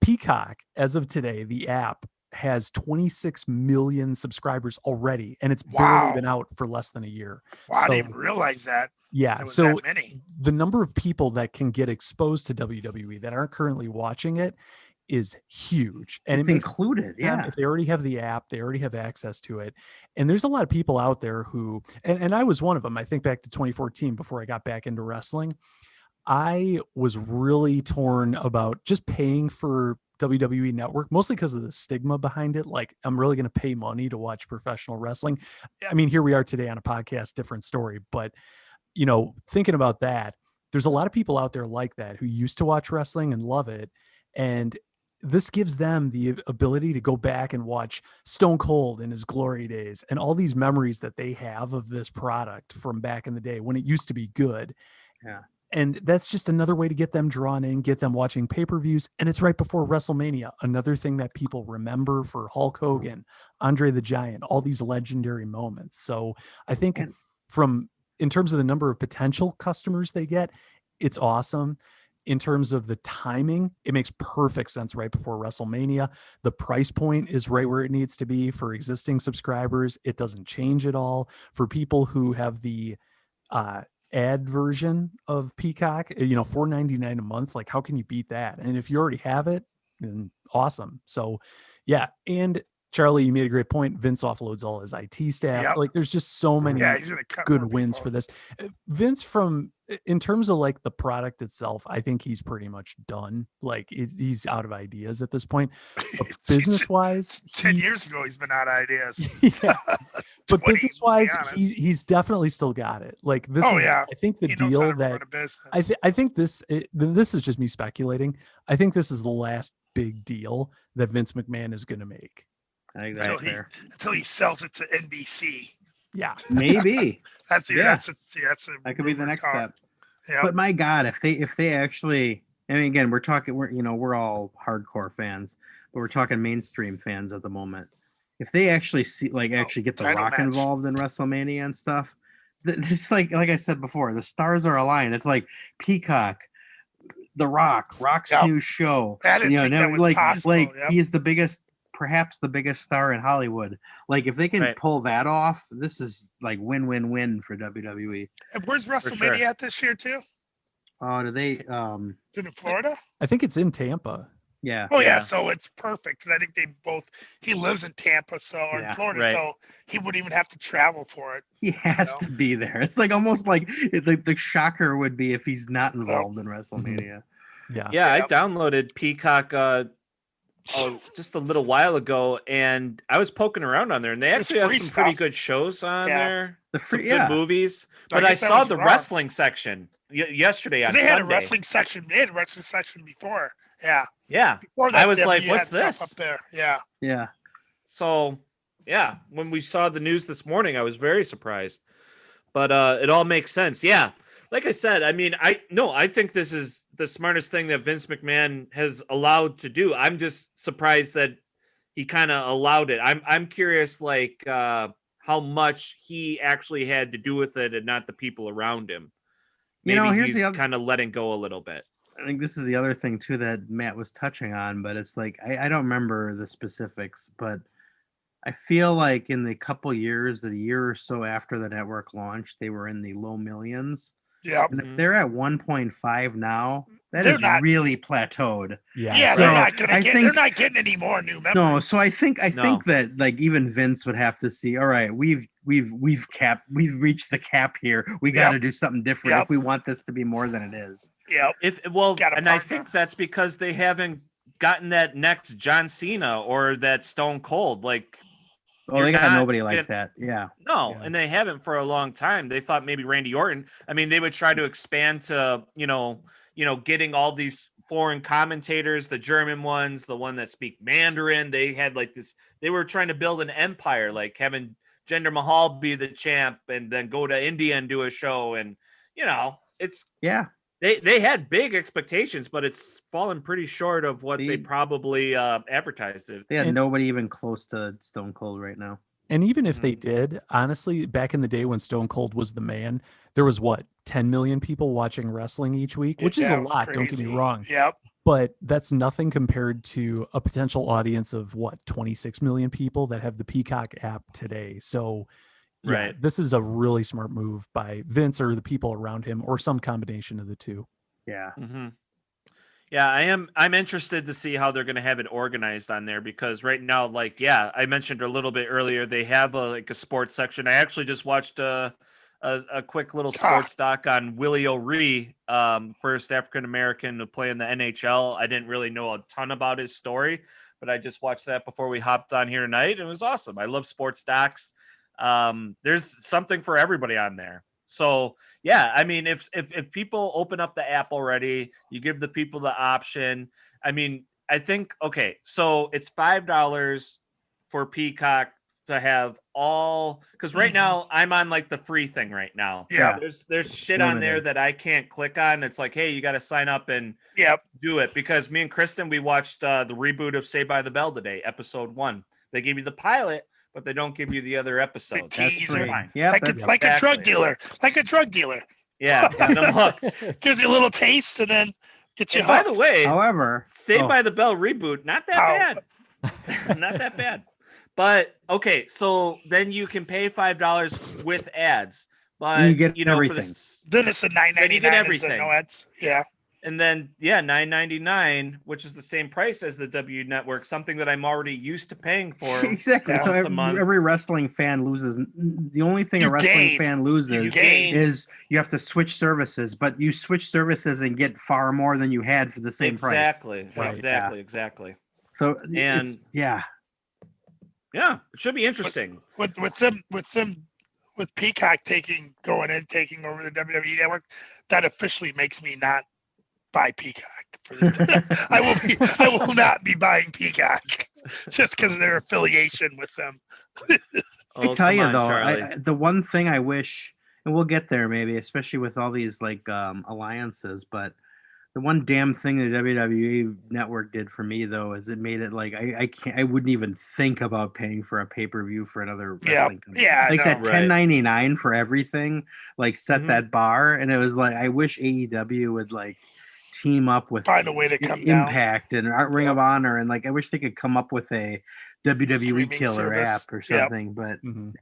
Peacock, as of today, the app has 26 million subscribers already, and it's barely Wow. been out for less than a year. Wow, I So- didn't even realize that. Yeah. There was So that many. the number of people that can get exposed to WWE that aren't currently watching it is huge. And it's it makes included. them, Yeah. if they already have the app, they already have access to it. And there's a lot of people out there who, and I was one of them. I think back to 2014 before I got back into wrestling. I was really torn about just paying for WWE Network, mostly because of the stigma behind it. Like, I'm really going to pay money to watch professional wrestling. I mean, here we are today on a podcast, different story. But, you know, thinking about that, there's a lot of people out there like that who used to watch wrestling and love it. And this gives them the ability to go back and watch Stone Cold in his glory days and all these memories that they have of this product from back in the day when it used to be good. Yeah. And that's just another way to get them drawn in, get them watching pay-per-views. And it's right before WrestleMania. Another thing that people remember for Hulk Hogan, Andre the Giant, all these legendary moments. So I think in terms of the number of potential customers they get, it's awesome. In terms of the timing, it makes perfect sense right before WrestleMania. The price point is right where it needs to be for existing subscribers. It doesn't change at all. For people who have the ad version of Peacock, $4.99 a month, like how can you beat that? And if you already have it, then awesome. So yeah. And Charlie, you made a great point. Vince offloads all his IT staff. Yep. Like there's just so many Yeah, he's gonna cut more good wins people. for this. Vince, in terms of like the product itself, I think he's pretty much done. Like he's out of ideas at this point. But business wise, 10 years ago, he's been out of ideas. yeah. But 20, business wise, to be honest. he's definitely still got it. Like this Oh, is, yeah. I think the He knows how deal to that run a business. I think this is just me speculating. I think this is the last big deal that Vince McMahon is going to make. I think until, that's he, fair. until he sells it to NBC. Yeah. Maybe That's Yeah. that's a that could be the next talk. step. Yeah. But my God, if they actually, I mean, again, we're all hardcore fans, but we're talking mainstream fans at the moment. If they actually actually get the title Rock match. involved in WrestleMania and stuff, it's like I said before, the stars are aligned. It's like Peacock, the Rock's Yep. new show. I didn't think that was possible, yep. he is perhaps the biggest star in Hollywood. Like if they can Right. pull that off, this is like win-win-win for WWE. And where's WrestleMania sure. at this year too? Oh, do they? Is it in Florida? I think it's in Tampa. Yeah. Oh yeah, Yeah. so it's perfect. And I think he lives in Tampa, or in Yeah, Florida, right. so he wouldn't even have to travel for it. He has No. to be there. It's like almost like the shocker would be if he's not involved in WrestleMania. Yeah. Yeah, I Yeah. downloaded Peacock just a little while ago, and I was poking around on there, and they It's actually have free some pretty stuff. good shows on Yeah. there. The Some free, good yeah. movies. I But I guess I saw was the wrong. wrestling section yesterday on They had a Sunday. wrestling section. They had a wrestling section before. Yeah. Yeah. Before that, I was WWE like, had what's stuff this? up there? Yeah. Yeah. So, yeah, when we saw the news this morning, I was very surprised. But it all makes sense. Yeah. Like I said, I mean, I think this is the smartest thing that Vince McMahon has allowed to do. I'm just surprised that he kind of allowed it. I'm curious, like, how much he actually had to do with it and not the people around him. You Maybe know, here's the he's other- kind of letting go a little bit. I think this is the other thing too that Matt was touching on, but it's like I don't remember the specifics, but I feel like in the couple years, the year or so after the network launched, they were in the low millions. Yeah. And if Mhm. they're at 1.5 now, that They're is not- really plateaued. Yeah. Yeah, So, they're not gonna I get. think- They're not getting any more new members. No, so I think No. that like even Vince would have to see, all right, we've reached the cap here. We got to do something different Yep. if we want this to be more than it is. Yep. Got a And I partner. think that's because they haven't gotten that next John Cena or that Stone Cold. Like, Oh, You're they got not nobody like get- that. Yeah. no, Yeah. and they haven't for a long time. They thought maybe Randy Orton. I mean, they would try to expand to, getting all these foreign commentators, the German ones, the one that speak Mandarin. They had like this, they were trying to build an empire, like having Jinder Mahal be the champ and then go to India and do a show. And, it's, Yeah. they had big expectations, but it's fallen pretty short of what they They- probably advertised it. They had And- nobody even close to Stone Cold right now. And even if Mm-hmm. they did, honestly, back in the day when Stone Cold was the man, there was 10 million people watching wrestling each week, which is Yeah, a it was lot, don't get me crazy. wrong. Yep. But that's nothing compared to a potential audience of 26 million people that have the Peacock app today. So, yeah, Right. this is a really smart move by Vince or the people around him or some combination of the two. Yeah. Mm-hmm. Yeah, I'm interested to see how they're going to have it organized on there because right now, like, yeah, I mentioned a little bit earlier, they have a sports section. I actually just watched a quick little sports doc on Willie O'Ree, first African American to play in the NHL. I didn't really know a ton about his story, but I just watched that before we hopped on here tonight. It was awesome. I love sports docs. There's something for everybody on there. So yeah, I mean, if people open up the app already, you give the people the option. I mean, I think, okay, so it's $5 for Peacock to have all, because right now I'm on like the free thing right now. Yeah. There's shit on there Limited. that I can't click on. It's like, hey, you got to sign up and Yep. do it, because me and Kristen, we watched the reboot of Saved by the Bell today, episode 1. They give you the pilot, but they don't give you the other episodes. The That's teaser. free. fine. Yeah. Like That's, it's like a drug Exactly. dealer. Like a drug dealer. Yeah, and I'm hooked. Gives you a little taste and then gets you And by the hooked. way, however, Saved oh, by the Bell reboot, not that bad. Not that bad. But okay, so then you can pay $5 with ads. But You get for everything. this, Then it's the $9.99. Then you get is the everything. No ads. Yeah. and then $9.99, which is the same price as the W Network, something that I'm already used to paying for. exactly. Yeah. So Once a month. every wrestling fan loses. The only thing You a wrestling gain. fan You loses gain. is you have to switch services, but you switch services and get far more than you had for the same price. Exactly. Right. Exactly. So And- it's, yeah, Yeah, it should be interesting. With Peacock taking over the WWE network, that officially makes me not buy Peacock. I will not be buying Peacock just because of their affiliation with them. I Oh, tell come you on, though, Charlie. the one thing I wish, and we'll get there maybe, especially with all these like alliances, but the one damn thing the WWE network did for me though is it made it like I wouldn't even think about paying for a pay-per-view for another Yeah, wrestling company. yeah, I like know. that Right. $10.99 for everything, like set Mhm. that bar, and it was like I wish AEW would like team up with Find a way to come down. Impact and Ring of Honor, and like I wish they could come up with a WWE Streaming killer service. app or Yep. something, but Mhm.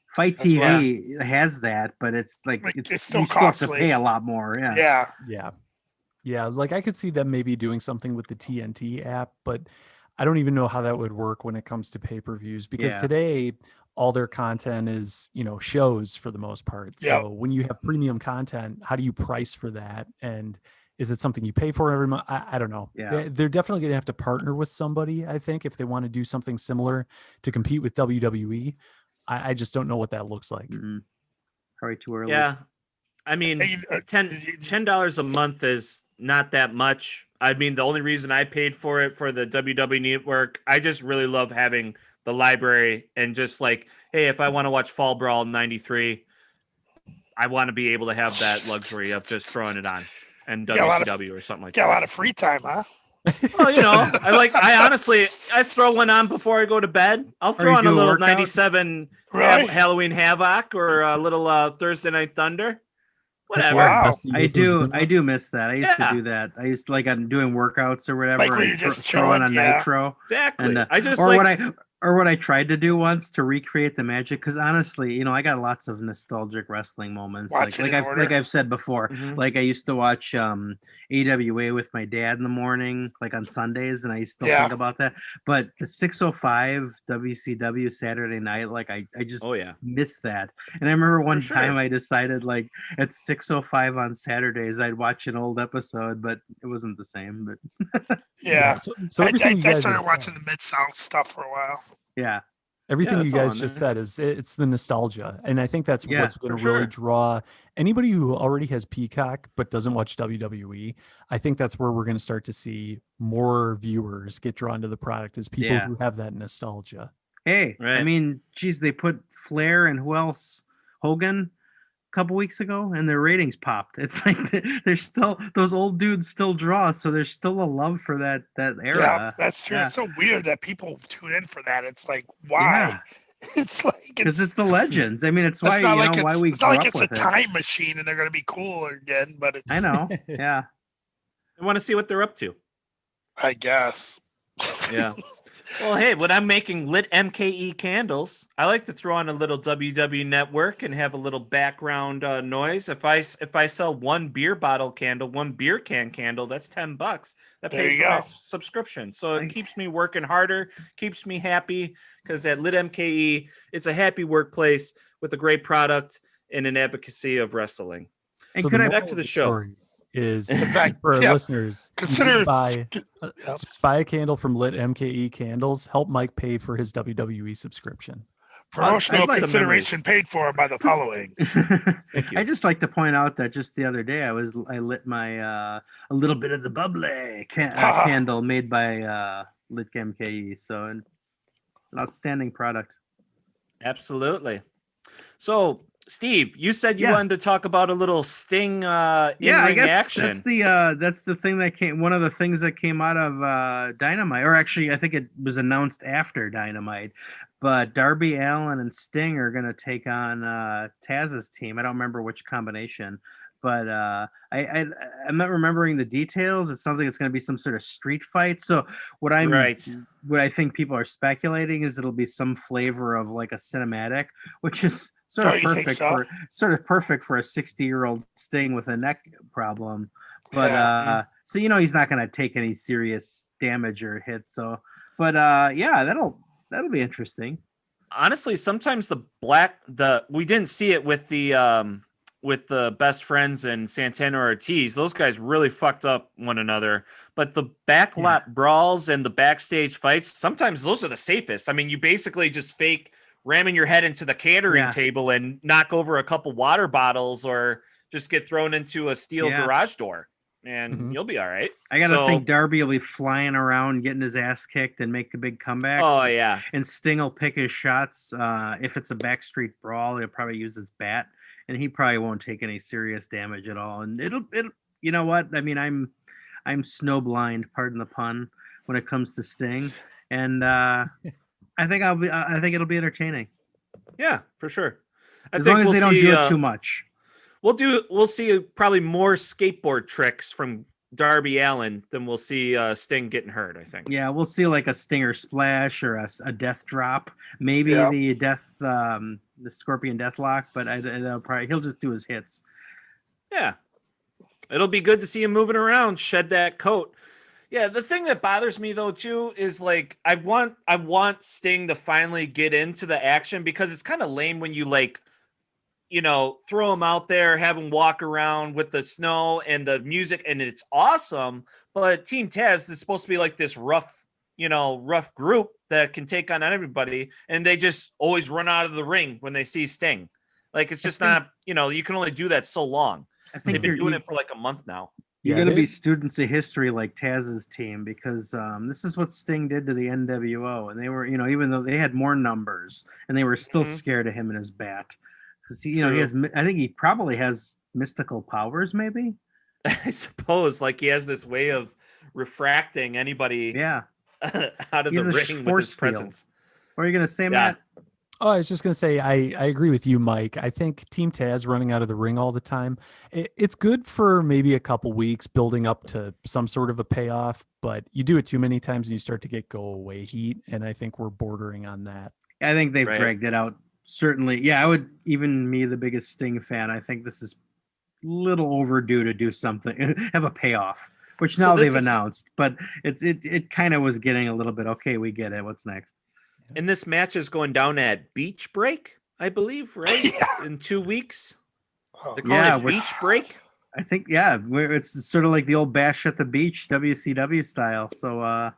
Fight That's TV has that, but it's like Like, it's it's still you still have to costly. pay a lot more. Yeah. Yeah. Yeah. Yeah, like I could see them maybe doing something with the TNT app, but I don't even know how that would work when it comes to pay-per-views because Yeah. today all their content is, shows for the most part. Yeah. So when you have premium content, how do you price for that? And is it something you pay for every month? I don't know. Yeah. They're definitely going to have to partner with somebody, I think, if they want to do something similar to compete with WWE. I just don't know what that looks like. Mm-mm. Probably too early. Yeah. I mean, Hey, $10 a month is not that much. I mean, the only reason I paid for it for the WWE Network, I just really love having the library and just like, hey, if I want to watch Fall Brawl 93, I want to be able to have that luxury of just throwing it on and You got a lot of- WCW or something like Got a that. lot of free time, huh? Well, I honestly, I throw one on before I go to bed. I'll throw you on a do a little workout? 97 Really? Halloween Havoc or a little Thursday Night Thunder. Whatever. Wow. I do miss that. I used Yeah. to do that. I used to like I'm doing workouts or whatever. Like when and you're just throw on a chilling, yeah. nitro. Exactly. And I just or like what I tried to do once to recreate the magic, because honestly, I got lots of nostalgic wrestling moments. Watch it in order. Like I've said before, Mhm. like I used to watch AWA with my dad in the morning, like on Sundays, and I still Yeah. think about that. But the 605 WCW Saturday night, like I just Oh yeah. miss that. And I remember one sure. time I decided like at 6:05 on Saturdays I'd watch an old episode, but it wasn't the same. But Yeah. So I everything you guys started have watching said- the Mid South stuff for a while. yeah. Everything Yeah, you that's all guys on just there. said is it's the nostalgia, and I think that's Yeah, what's going to for really sure. draw anybody who already has Peacock but doesn't watch WWE. I think that's where we're going to start to see more viewers get drawn to the product as people Yeah. who have that nostalgia. Hey, I Right. mean, geez, they put Flair and who else? Hogan a couple weeks ago, and their ratings popped. It's like there's still those old dudes still draw, so there's still a love for that Yeah, era. that's true. Yeah. It's so weird that people tune in for that. It's like, why? It's like Because it's the legends. I mean, it's why it's not like why it's, we it's grew not like up it's a with it. time machine and they're gonna be cool again, but it's I know. Yeah. I want to see what they're up to. I guess. Yeah. Well, hey, when I'm making lit MKE candles, I like to throw on a little WW Network and have a little background noise. If I sell one beer bottle candle, one beer can candle, that's $10. That There pays you for my go. subscription. So it Like- keeps me working harder, keeps me happy because at Lit MKE, it's a happy workplace with a great product and an advocacy of wrestling. And so could I- moral Back of to the show. story is Back- for our yeah. listeners, you Consider buy, Yep. just buy a candle from Lit MKE Candles. Help Mike pay for his WWE subscription. promotional I'd like the consideration paid for by the following. Thank you. I just like to point out that just the other day I lit my a little bit of the bubbly candle made by Lit MKE. So an outstanding product. Absolutely. So, Steve, you said you Yeah. wanted to talk about a little Sting Yeah, I in-ring guess action. that's the thing that came. One of the things that came out of Dynamite, or actually, I think it was announced after Dynamite. But Darby Allin and Sting are going to take on Taz's team. I don't remember which combination, but I'm not remembering the details. It sounds like it's going to be some sort of street fight. So what I think people are speculating is it'll be some flavor of like a cinematic, which is sort Oh, of you think perfect for a 60-year-old Sting with a neck problem. But Yeah. so he's not going to take any serious damage or hit. So, but yeah, that'll be interesting. Honestly, sometimes we didn't see it with the best friends and Santana Ortiz. Those guys really fucked up one another. But the backlot brawls and the backstage fights, sometimes those are the safest. I mean, you basically just fake ramming your head into the catering table and knock over a couple water bottles or just get thrown into a steel garage door and Mhm. you'll be all right. I gotta think Darby will be flying around, getting his ass kicked, and make the big comebacks. Oh, And- yeah. and Sting will pick his shots. If it's a backstreet brawl, he'll probably use his bat, and he probably won't take any serious damage at all. And it'll you know what? I mean, I'm snowblind, pardon the pun, when it comes to Sting, and I think it'll be entertaining Yeah, for sure. as long as they don't do it too much. We'll see probably more skateboard tricks from Darby Allin than we'll see Sting getting hurt, I think. Yeah, we'll see like a Stinger splash or a death drop, maybe Yeah. the Scorpion Deathlock, but he'll just do his hits. Yeah. It'll be good to see him moving around, shed that coat. Yeah, the thing that bothers me though too is like I want Sting to finally get into the action, because it's kind of lame when you like, throw him out there, have him walk around with the snow and the music, and it's awesome. But Team Taz is supposed to be like this rough group that can take on everybody, and they just always run out of the ring when they see Sting. Like, it's just not, you can only do that so long. I think They've been doing it for like a month now. You're Yeah, going to they- be students of history like Taz's team, because this is what Sting did to the NWO, and they were, even though they had more numbers, and they were still Mhm. scared of him and his bat, because he True. has. I think he probably has mystical powers, maybe. I suppose, like, he has this way of refracting anybody Yeah. out of He the has a ring with force his field. presence. What are you going to say, Yeah. Matt? Oh, I was just going to say, I agree with you, Mike. I think Team Taz running out of the ring all the time, it's good for maybe a couple weeks building up to some sort of a payoff, but you do it too many times and you start to get go away heat. And I think we're bordering on that. I think they've Right. dragged it out. Certainly. Yeah, I would, even me, the biggest Sting fan, I think this is a little overdue to do something, have a payoff, which So now this they've is- announced, but it kind of was getting a little bit, okay, we get it. What's next? And this match is going down at Beach Break, I believe, right? Yeah. In 2 weeks. Oh, They're calling Yeah, it which- Beach Break. I think, yeah, where it's sort of like the old Bash at the Beach WCW style. So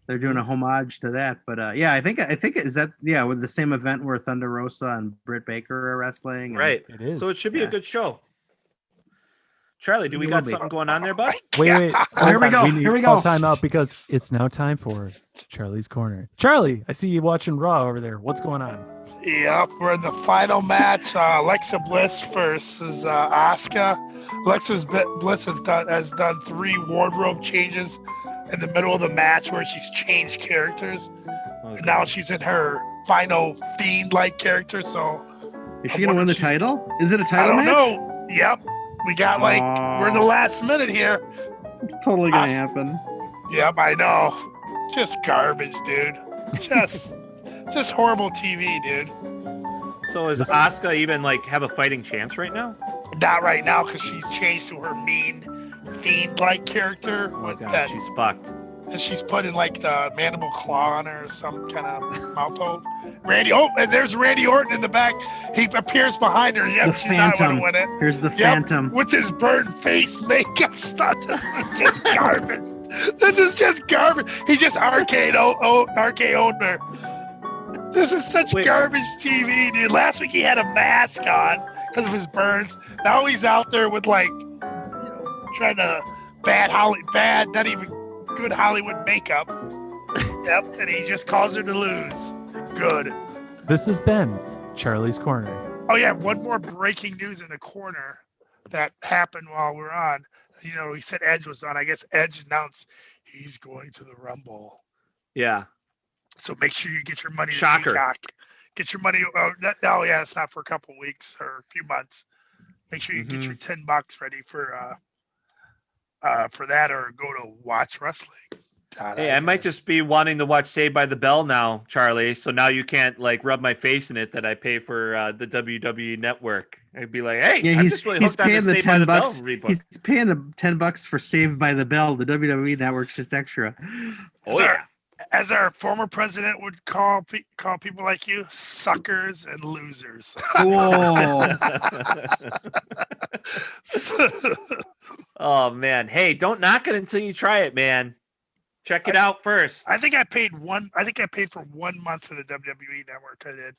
they're doing a homage to that. But yeah, I think is that, yeah, with the same event where Thunder Rosa and Britt Baker are wrestling. and- Right. It is. So it should be yeah. a good show. Charlie, do we It got will be. something going on there, bud? Wait. Here hold we on. go, need here we to call go. time out because it's now time for Charlie's Corner. Charlie, I see you watching Raw over there. What's going on? Yep, we're in the final match. Alexa Bliss versus Asuka. Bliss has done 3 wardrobe changes in the middle of the match where she's changed characters. And now she's in her final fiend-like character. So Is she going to win the She's- title? Is it a I title don't match? know. Yep, we got we're in the last minute here. It's totally going to Us- happen. Yep, I know. Just garbage, dude. Just horrible TV, dude. So is Asuka even like have a fighting chance right now? Not right now because she's changed to her mean fiend-like character Oh with god, that, she's fucked. and she's putting like the mandible claw on her or some kind of mouth hold. And there's Randy Orton in the back. He appears behind her. Yep, The she's not going Phantom. to win it. Here's the Yep, Phantom. with his burnt face makeup stuff. This is just garbage. This is just garbage. He just RKO'd her. This is such Wait. garbage TV, dude. Last week he had a mask on because of his burns. Now he's out there with like, trying to bad, not even good Hollywood makeup. Yep, and he just caused her to lose. Good. This has been Charlie's Corner. Oh yeah, one more breaking news in the corner that happened while we're on. He said Edge was on. I guess Edge announced he's going to the Rumble. Yeah. So make sure you get your money. to Shocker. Peacock. Get your money. Yeah, it's not for a couple weeks or a few months. Make sure you get your $10 ready for that, or go to Watch Wrestling. Hey, I might just be wanting to watch Saved by the Bell now, Charlie. So now you can't like rub my face in it that I pay for the WWE Network. I'd be like, hey, Yeah, I'm he's just really he's hooked on paying this the Saved by 10 the Bell bucks. rebook. He's paying the $10 for Saved by the Bell. The WWE Network's just extra. Oh yeah. As our former president would call people like you, suckers and losers. Whoa! Oh man. Hey, don't knock it until you try it, man. Check it out first. I think I paid for 1 month for the WWE Network. I did.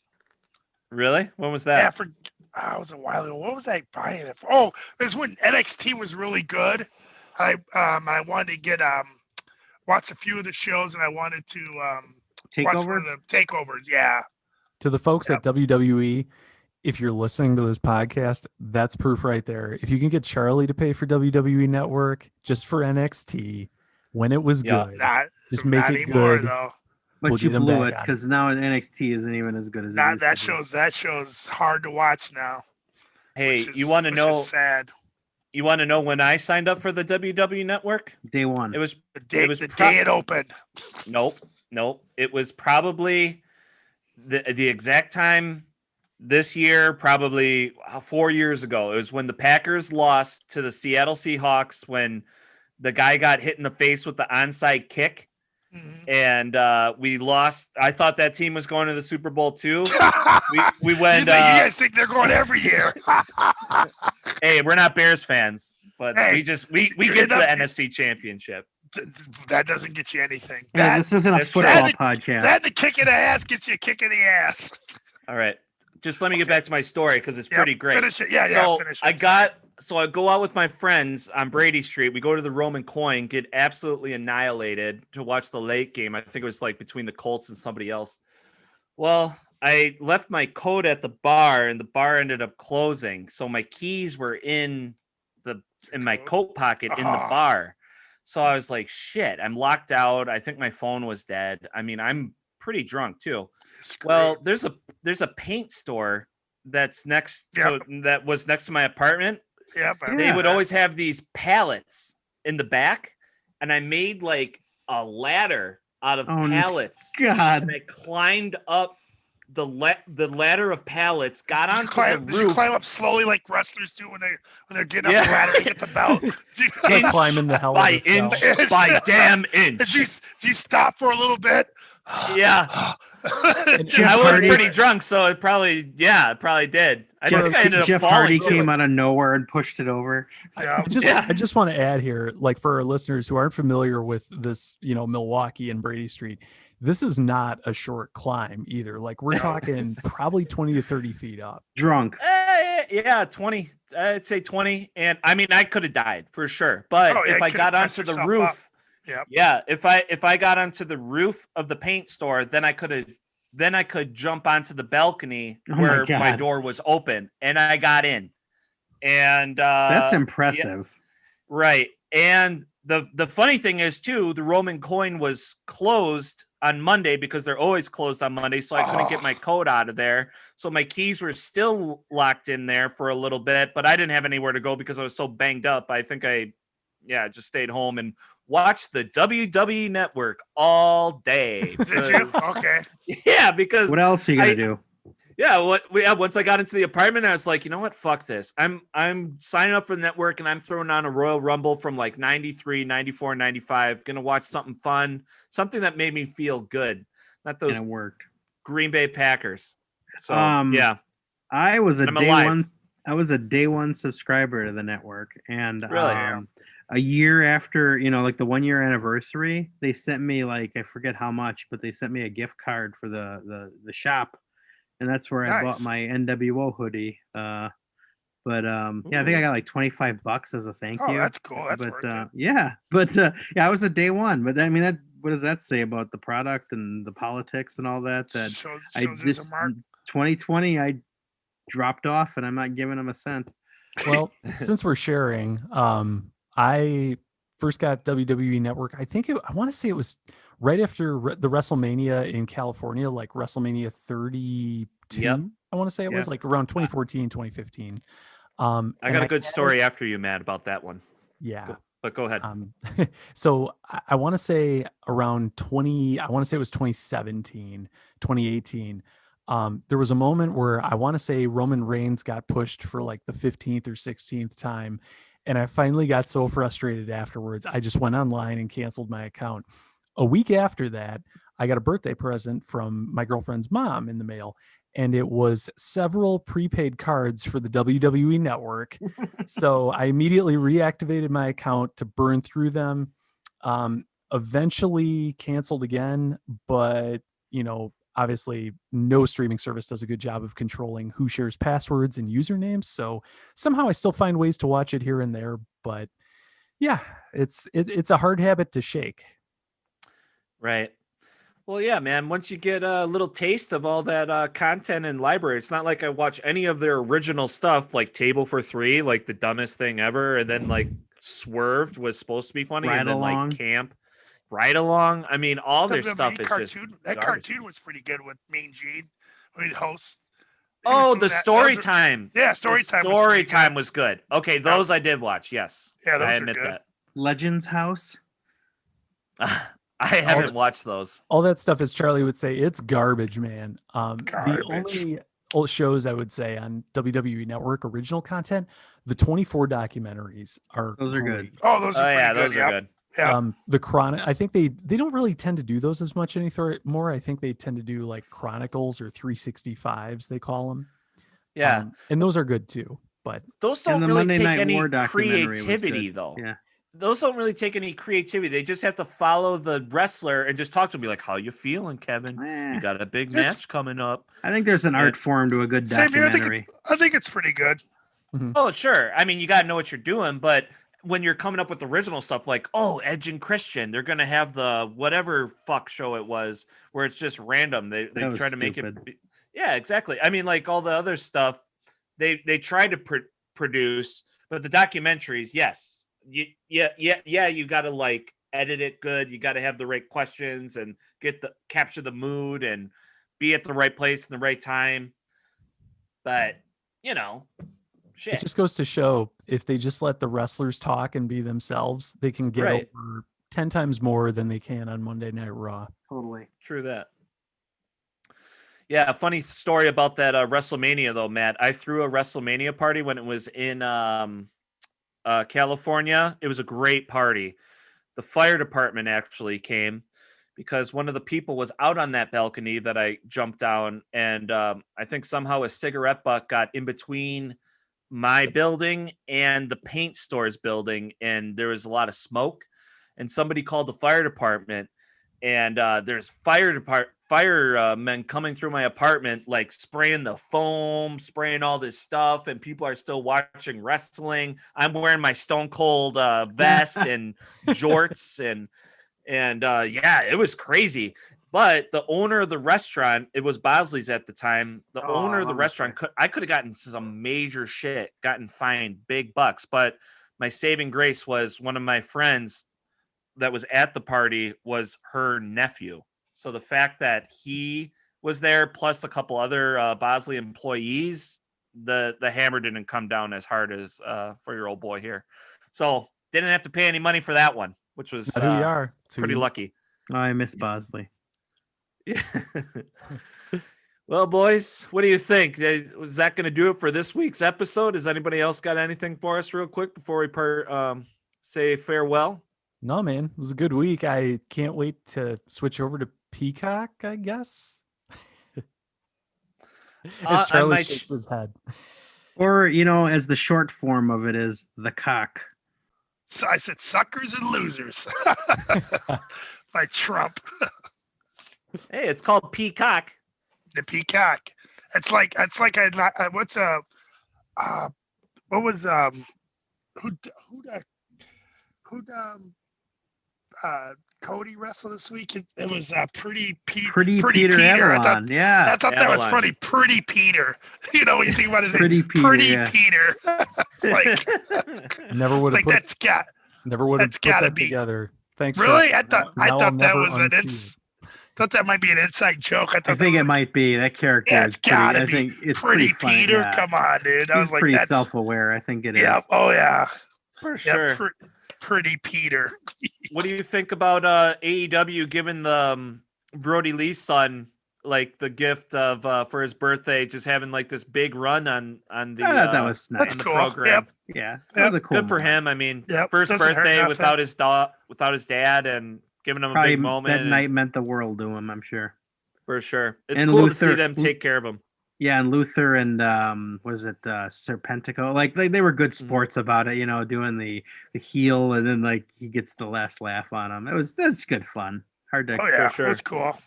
Really? When was Yeah, that? it was a while ago. What was I buying it for? Oh, it was when NXT was really good. I wanted to get watch a few of the shows, and I wanted to watch one Takeover. of the takeovers. Yeah. To the folks at WWE, if you're listening to this podcast, that's proof right there. If you can get Charlie to pay for WWE Network just for NXT when it was Yeah. good, Not just make not it anymore good. though. But We'll you get him blew back it on. because now NXT isn't even as good as it Not used that to be. shows hard to watch now. Hey, which is- you want to which know? is sad. You want to know when I signed up for the WWE Network? Day one. It was The day was the pro- day it opened. nope. It was probably the exact time this year, probably 4 years ago. It was when the Packers lost to the Seattle Seahawks when the guy got hit in the face with the onside kick. Mhm. And we lost. I thought that team was going to the Super Bowl too. We you went. guys think they're going every year? Hey, we're not Bears fans, but Hey, we you're get to the enough- NFC Championship. That doesn't get you anything. Yeah, That, this isn't a that's- football that- podcast. that and the kick in the ass gets you a kick in the ass. All right, just let me get back to my story because it's Yep, pretty great. Finish it. Yeah, So finish it. I go out with my friends on Brady Street. We go to the Roman Coin, get absolutely annihilated to watch the late game. I think it was like between the Colts and somebody else. Well, I left my coat at the bar and the bar ended up closing. So my keys were in my coat pocket in the Ah. bar. So I was like, shit, I'm locked out. I think my phone was dead. I mean, I'm pretty drunk too. Well, there's a paint store that's that was next to my apartment. Yep, They would always have these pallets in the back, and I made like a ladder out of Oh, pallets. God. And I climbed up the ladder of pallets, got Did you onto climb, the did you roof. climb up slowly like wrestlers do when they're getting up Yeah. the ladder to get the belt? It's like Inch climbing the hell by of a inch cell. by damn Did inch. you stop for a little bit? Yeah. Just I was Hardy- pretty drunk, so it probably did. I think I ended up Jeff falling Hardy through came it. out of nowhere and pushed it over. Yeah. I just want to add here, like for our listeners who aren't familiar with this, Milwaukee and Brady Street, this is not a short climb either. Like we're talking probably 20 to 30 feet up. Drunk. Yeah, 20. I'd say 20. And I mean, I could have died for sure. But Oh, yeah, if you I could've got messed onto the yourself roof, up. Yep. yeah, if I got onto the roof of the paint store, then I could jump onto the balcony Oh my where my God. door was open, and I got in. And That's impressive. right. And the funny thing is too, the Roman Coin was closed on Monday because they're always closed on Monday, so I couldn't get my coat out of there. So my keys were still locked in there for a little bit, but I didn't have anywhere to go because I was so banged up. I think I just stayed home and watched the WWE Network all day. Did you? because- Okay. Yeah, because What else are you gonna do? yeah, once I got into the apartment, I was like, you know what? Fuck this. I'm signing up for the network and I'm throwing on a Royal Rumble from like 93, 94, 95. Gonna watch something fun, something that made me feel good. Not those And it worked. Green Bay Packers. So yeah. I was a I'm day alive. one. I was a day one subscriber to the network, and Really? a year after, like the 1 year anniversary, they sent me like I forget how much, but they sent me a gift card for the shop, and that's where I bought Nice. my NWO hoodie. But yeah, I think I got like $25 as a thank Oh, you. that's cool. That's but worth it. yeah, I was a day one. But I mean, what does that say about the product and the politics and all that? That Shows I there's this a mark. 2020, I dropped off, and I'm not giving them a cent. Well, since we're sharing, I first got WWE Network. I want to say it was right after the WrestleMania in California, like WrestleMania 32. Yep. I want to say it was Yep. like around 2014, 2015. I and got a good story after you, Matt, about that one. Yeah. But go ahead. So I want to say around 20, I want to say it was 2017, 2018. There was a moment where I want to say Roman Reigns got pushed for like the 15th or 16th time. And I finally got so frustrated afterwards. I just went online and canceled my account. A week after that, I got a birthday present from my girlfriend's mom in the mail. And it was several prepaid cards for the WWE Network. So I immediately reactivated my account to burn through them. Eventually canceled again, but obviously no streaming service does a good job of controlling who shares passwords and usernames. So somehow I still find ways to watch it here and there, but yeah, it's a hard habit to shake. Right. Well, yeah, man. Once you get a little taste of all that content and library, it's not like I watch any of their original stuff, like Table for Three, like the dumbest thing ever, and then like Swerved was supposed to be funny, Ride and then Along. like Camp, Ride Along. I mean, all their The stuff main is cartoon, just that garbage. cartoon was pretty good with Mean Gene when he'd host. He was Oh, doing the that- story those are- time. Yeah, story The time. was Story pretty time good. was good. Okay, those I did watch. Yes. Yeah, those I are admit good. Legends House. that. I haven't watched those. All that stuff, as Charlie would say, it's garbage, man. The Garbage. old shows, I would say, on WWE Network original content. The 24 documentaries are Those are good. great. Oh, those are Oh yeah, pretty good. those Yep. are good. Yeah. The chronic, I think they don't really tend to do those as much anymore. I think they tend to do like chronicles or 365s, they call them. Yeah, And those are good too. But those And don't the really Monday take Night any War documentary was creativity good. though. Yeah. Those don't really take any creativity. They just have to follow the wrestler and just talk to him, be like, "How you feeling, Kevin? Eh, You got a big It's- match coming up." I think there's an art form to a good Same here. documentary. I think it's pretty good. Oh, sure. I mean, you got to know what you're doing, but when you're coming up with original stuff like, oh, Edge and Christian, they're going to have the whatever fuck show it was where it's just random. They That was try to make it. stupid. Yeah, exactly. I mean, like all the other stuff, they try to produce, but the documentaries, yes. You got to like edit it good. You got to have the right questions and capture the mood and be at the right place in the right time. But, shit. it just goes to show if they just let the wrestlers talk and be themselves, they can get Right. over 10 times more than they can on Monday Night Raw. Totally. True that. Yeah, a funny story about that WrestleMania though, Matt. I threw a WrestleMania party when it was in California. It was a great party. The fire department actually came because one of the people was out on that balcony that I jumped down, and I think somehow a cigarette butt got in between my building and the paint store's building, and there was a lot of smoke, and somebody called the fire department, and there's firemen coming through my apartment, like spraying the foam, spraying all this stuff, and people are still watching wrestling. I'm wearing my Stone Cold vest and jorts, and yeah, it was crazy. But the owner of the restaurant, it was Bosley's at the time. The owner of the restaurant, I could have gotten some major shit, gotten fined big bucks. But my saving grace was one of my friends that was at the party was her nephew. So the fact that he was there, plus a couple other Bosley employees, the hammer didn't come down as hard as for your old boy here. So didn't have to pay any money for that one, which was Not who you are. It's who pretty you- lucky. Oh, I miss Bosley. Yeah. Well, boys, what do you think? Was that going to do it for this week's episode? Has anybody else got anything for us real quick before we say farewell? No, man, it was a good week. I can't wait to switch over to Peacock, I guess. I As Charlie might shakes his head. Or, as the short form of it is the cock. So I said suckers and losers. By Trump. Hey, it's called Peacock. The peacock. It's like what's what was Cody wrestle this week? It was Pretty Peter I Avalon. Yeah. thought that was Avalon. funny. Pretty Peter. When you think about his Pretty name, Peter, Pretty yeah. Peter. It's like Never would it's have like that's got never would have that's put gotta that be- together. Thanks. really. For, I thought I'll that never was an unsee thought that might be an inside joke. I think it might be that character. Yeah, is it's gotta I be think it's Pretty funny, Peter. yeah. Come on, dude. I He's was like, pretty that's self-aware. I think it is. yeah. Oh yeah. For Yeah. sure. Pretty Peter. What do you think about AEW giving the Brody Lee's son like the gift of for his birthday, just having like this big run on the I thought that was nice. That's on the cool. program. Yep. Yeah, that was a cool Good for moment. him. I mean, Yep, first doesn't hurt birthday nothing. without his dad, and giving him a Probably big moment. that and- night meant the world to him, I'm sure. for sure. It's And cool to see Luther- them take care of him. Yeah, and Luther and was it Serpentico? Like they were good Mm-hmm. sports about it, doing the heel, and then like he gets the last laugh on him. That's good fun. Hard to Oh yeah, sure. that's cool.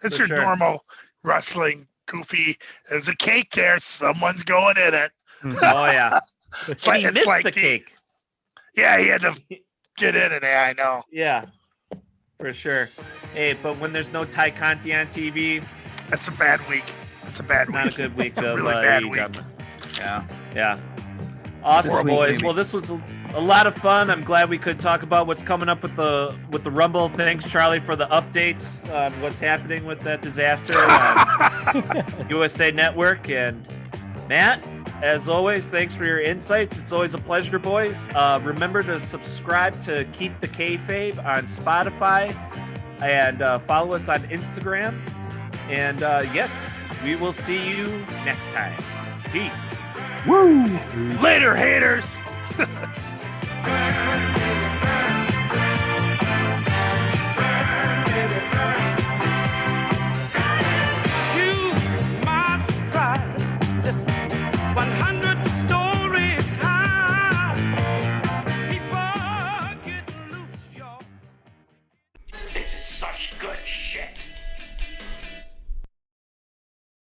It's For your sure. normal wrestling goofy. There's a cake there. Someone's going in it. Oh yeah, It's and like he it's missed like the cake. Yeah, he had to get in it. Yeah, I know. Yeah, for sure. Hey, but when there's no Ty Conti on TV, That's a bad week. It's a bad it's week. not a good week It's a of really bad AEW. week. Yeah. Yeah. Awesome, This week, boys. maybe. Well, this was a lot of fun. I'm glad we could talk about what's coming up with the Rumble. Thanks, Charlie, for the updates on what's happening with that disaster on USA Network. And Matt, as always, thanks for your insights. It's always a pleasure, boys. Remember to subscribe to Keep the Kayfabe on Spotify and follow us on Instagram. And yes, We will see you next time. Peace. Woo! Later, haters.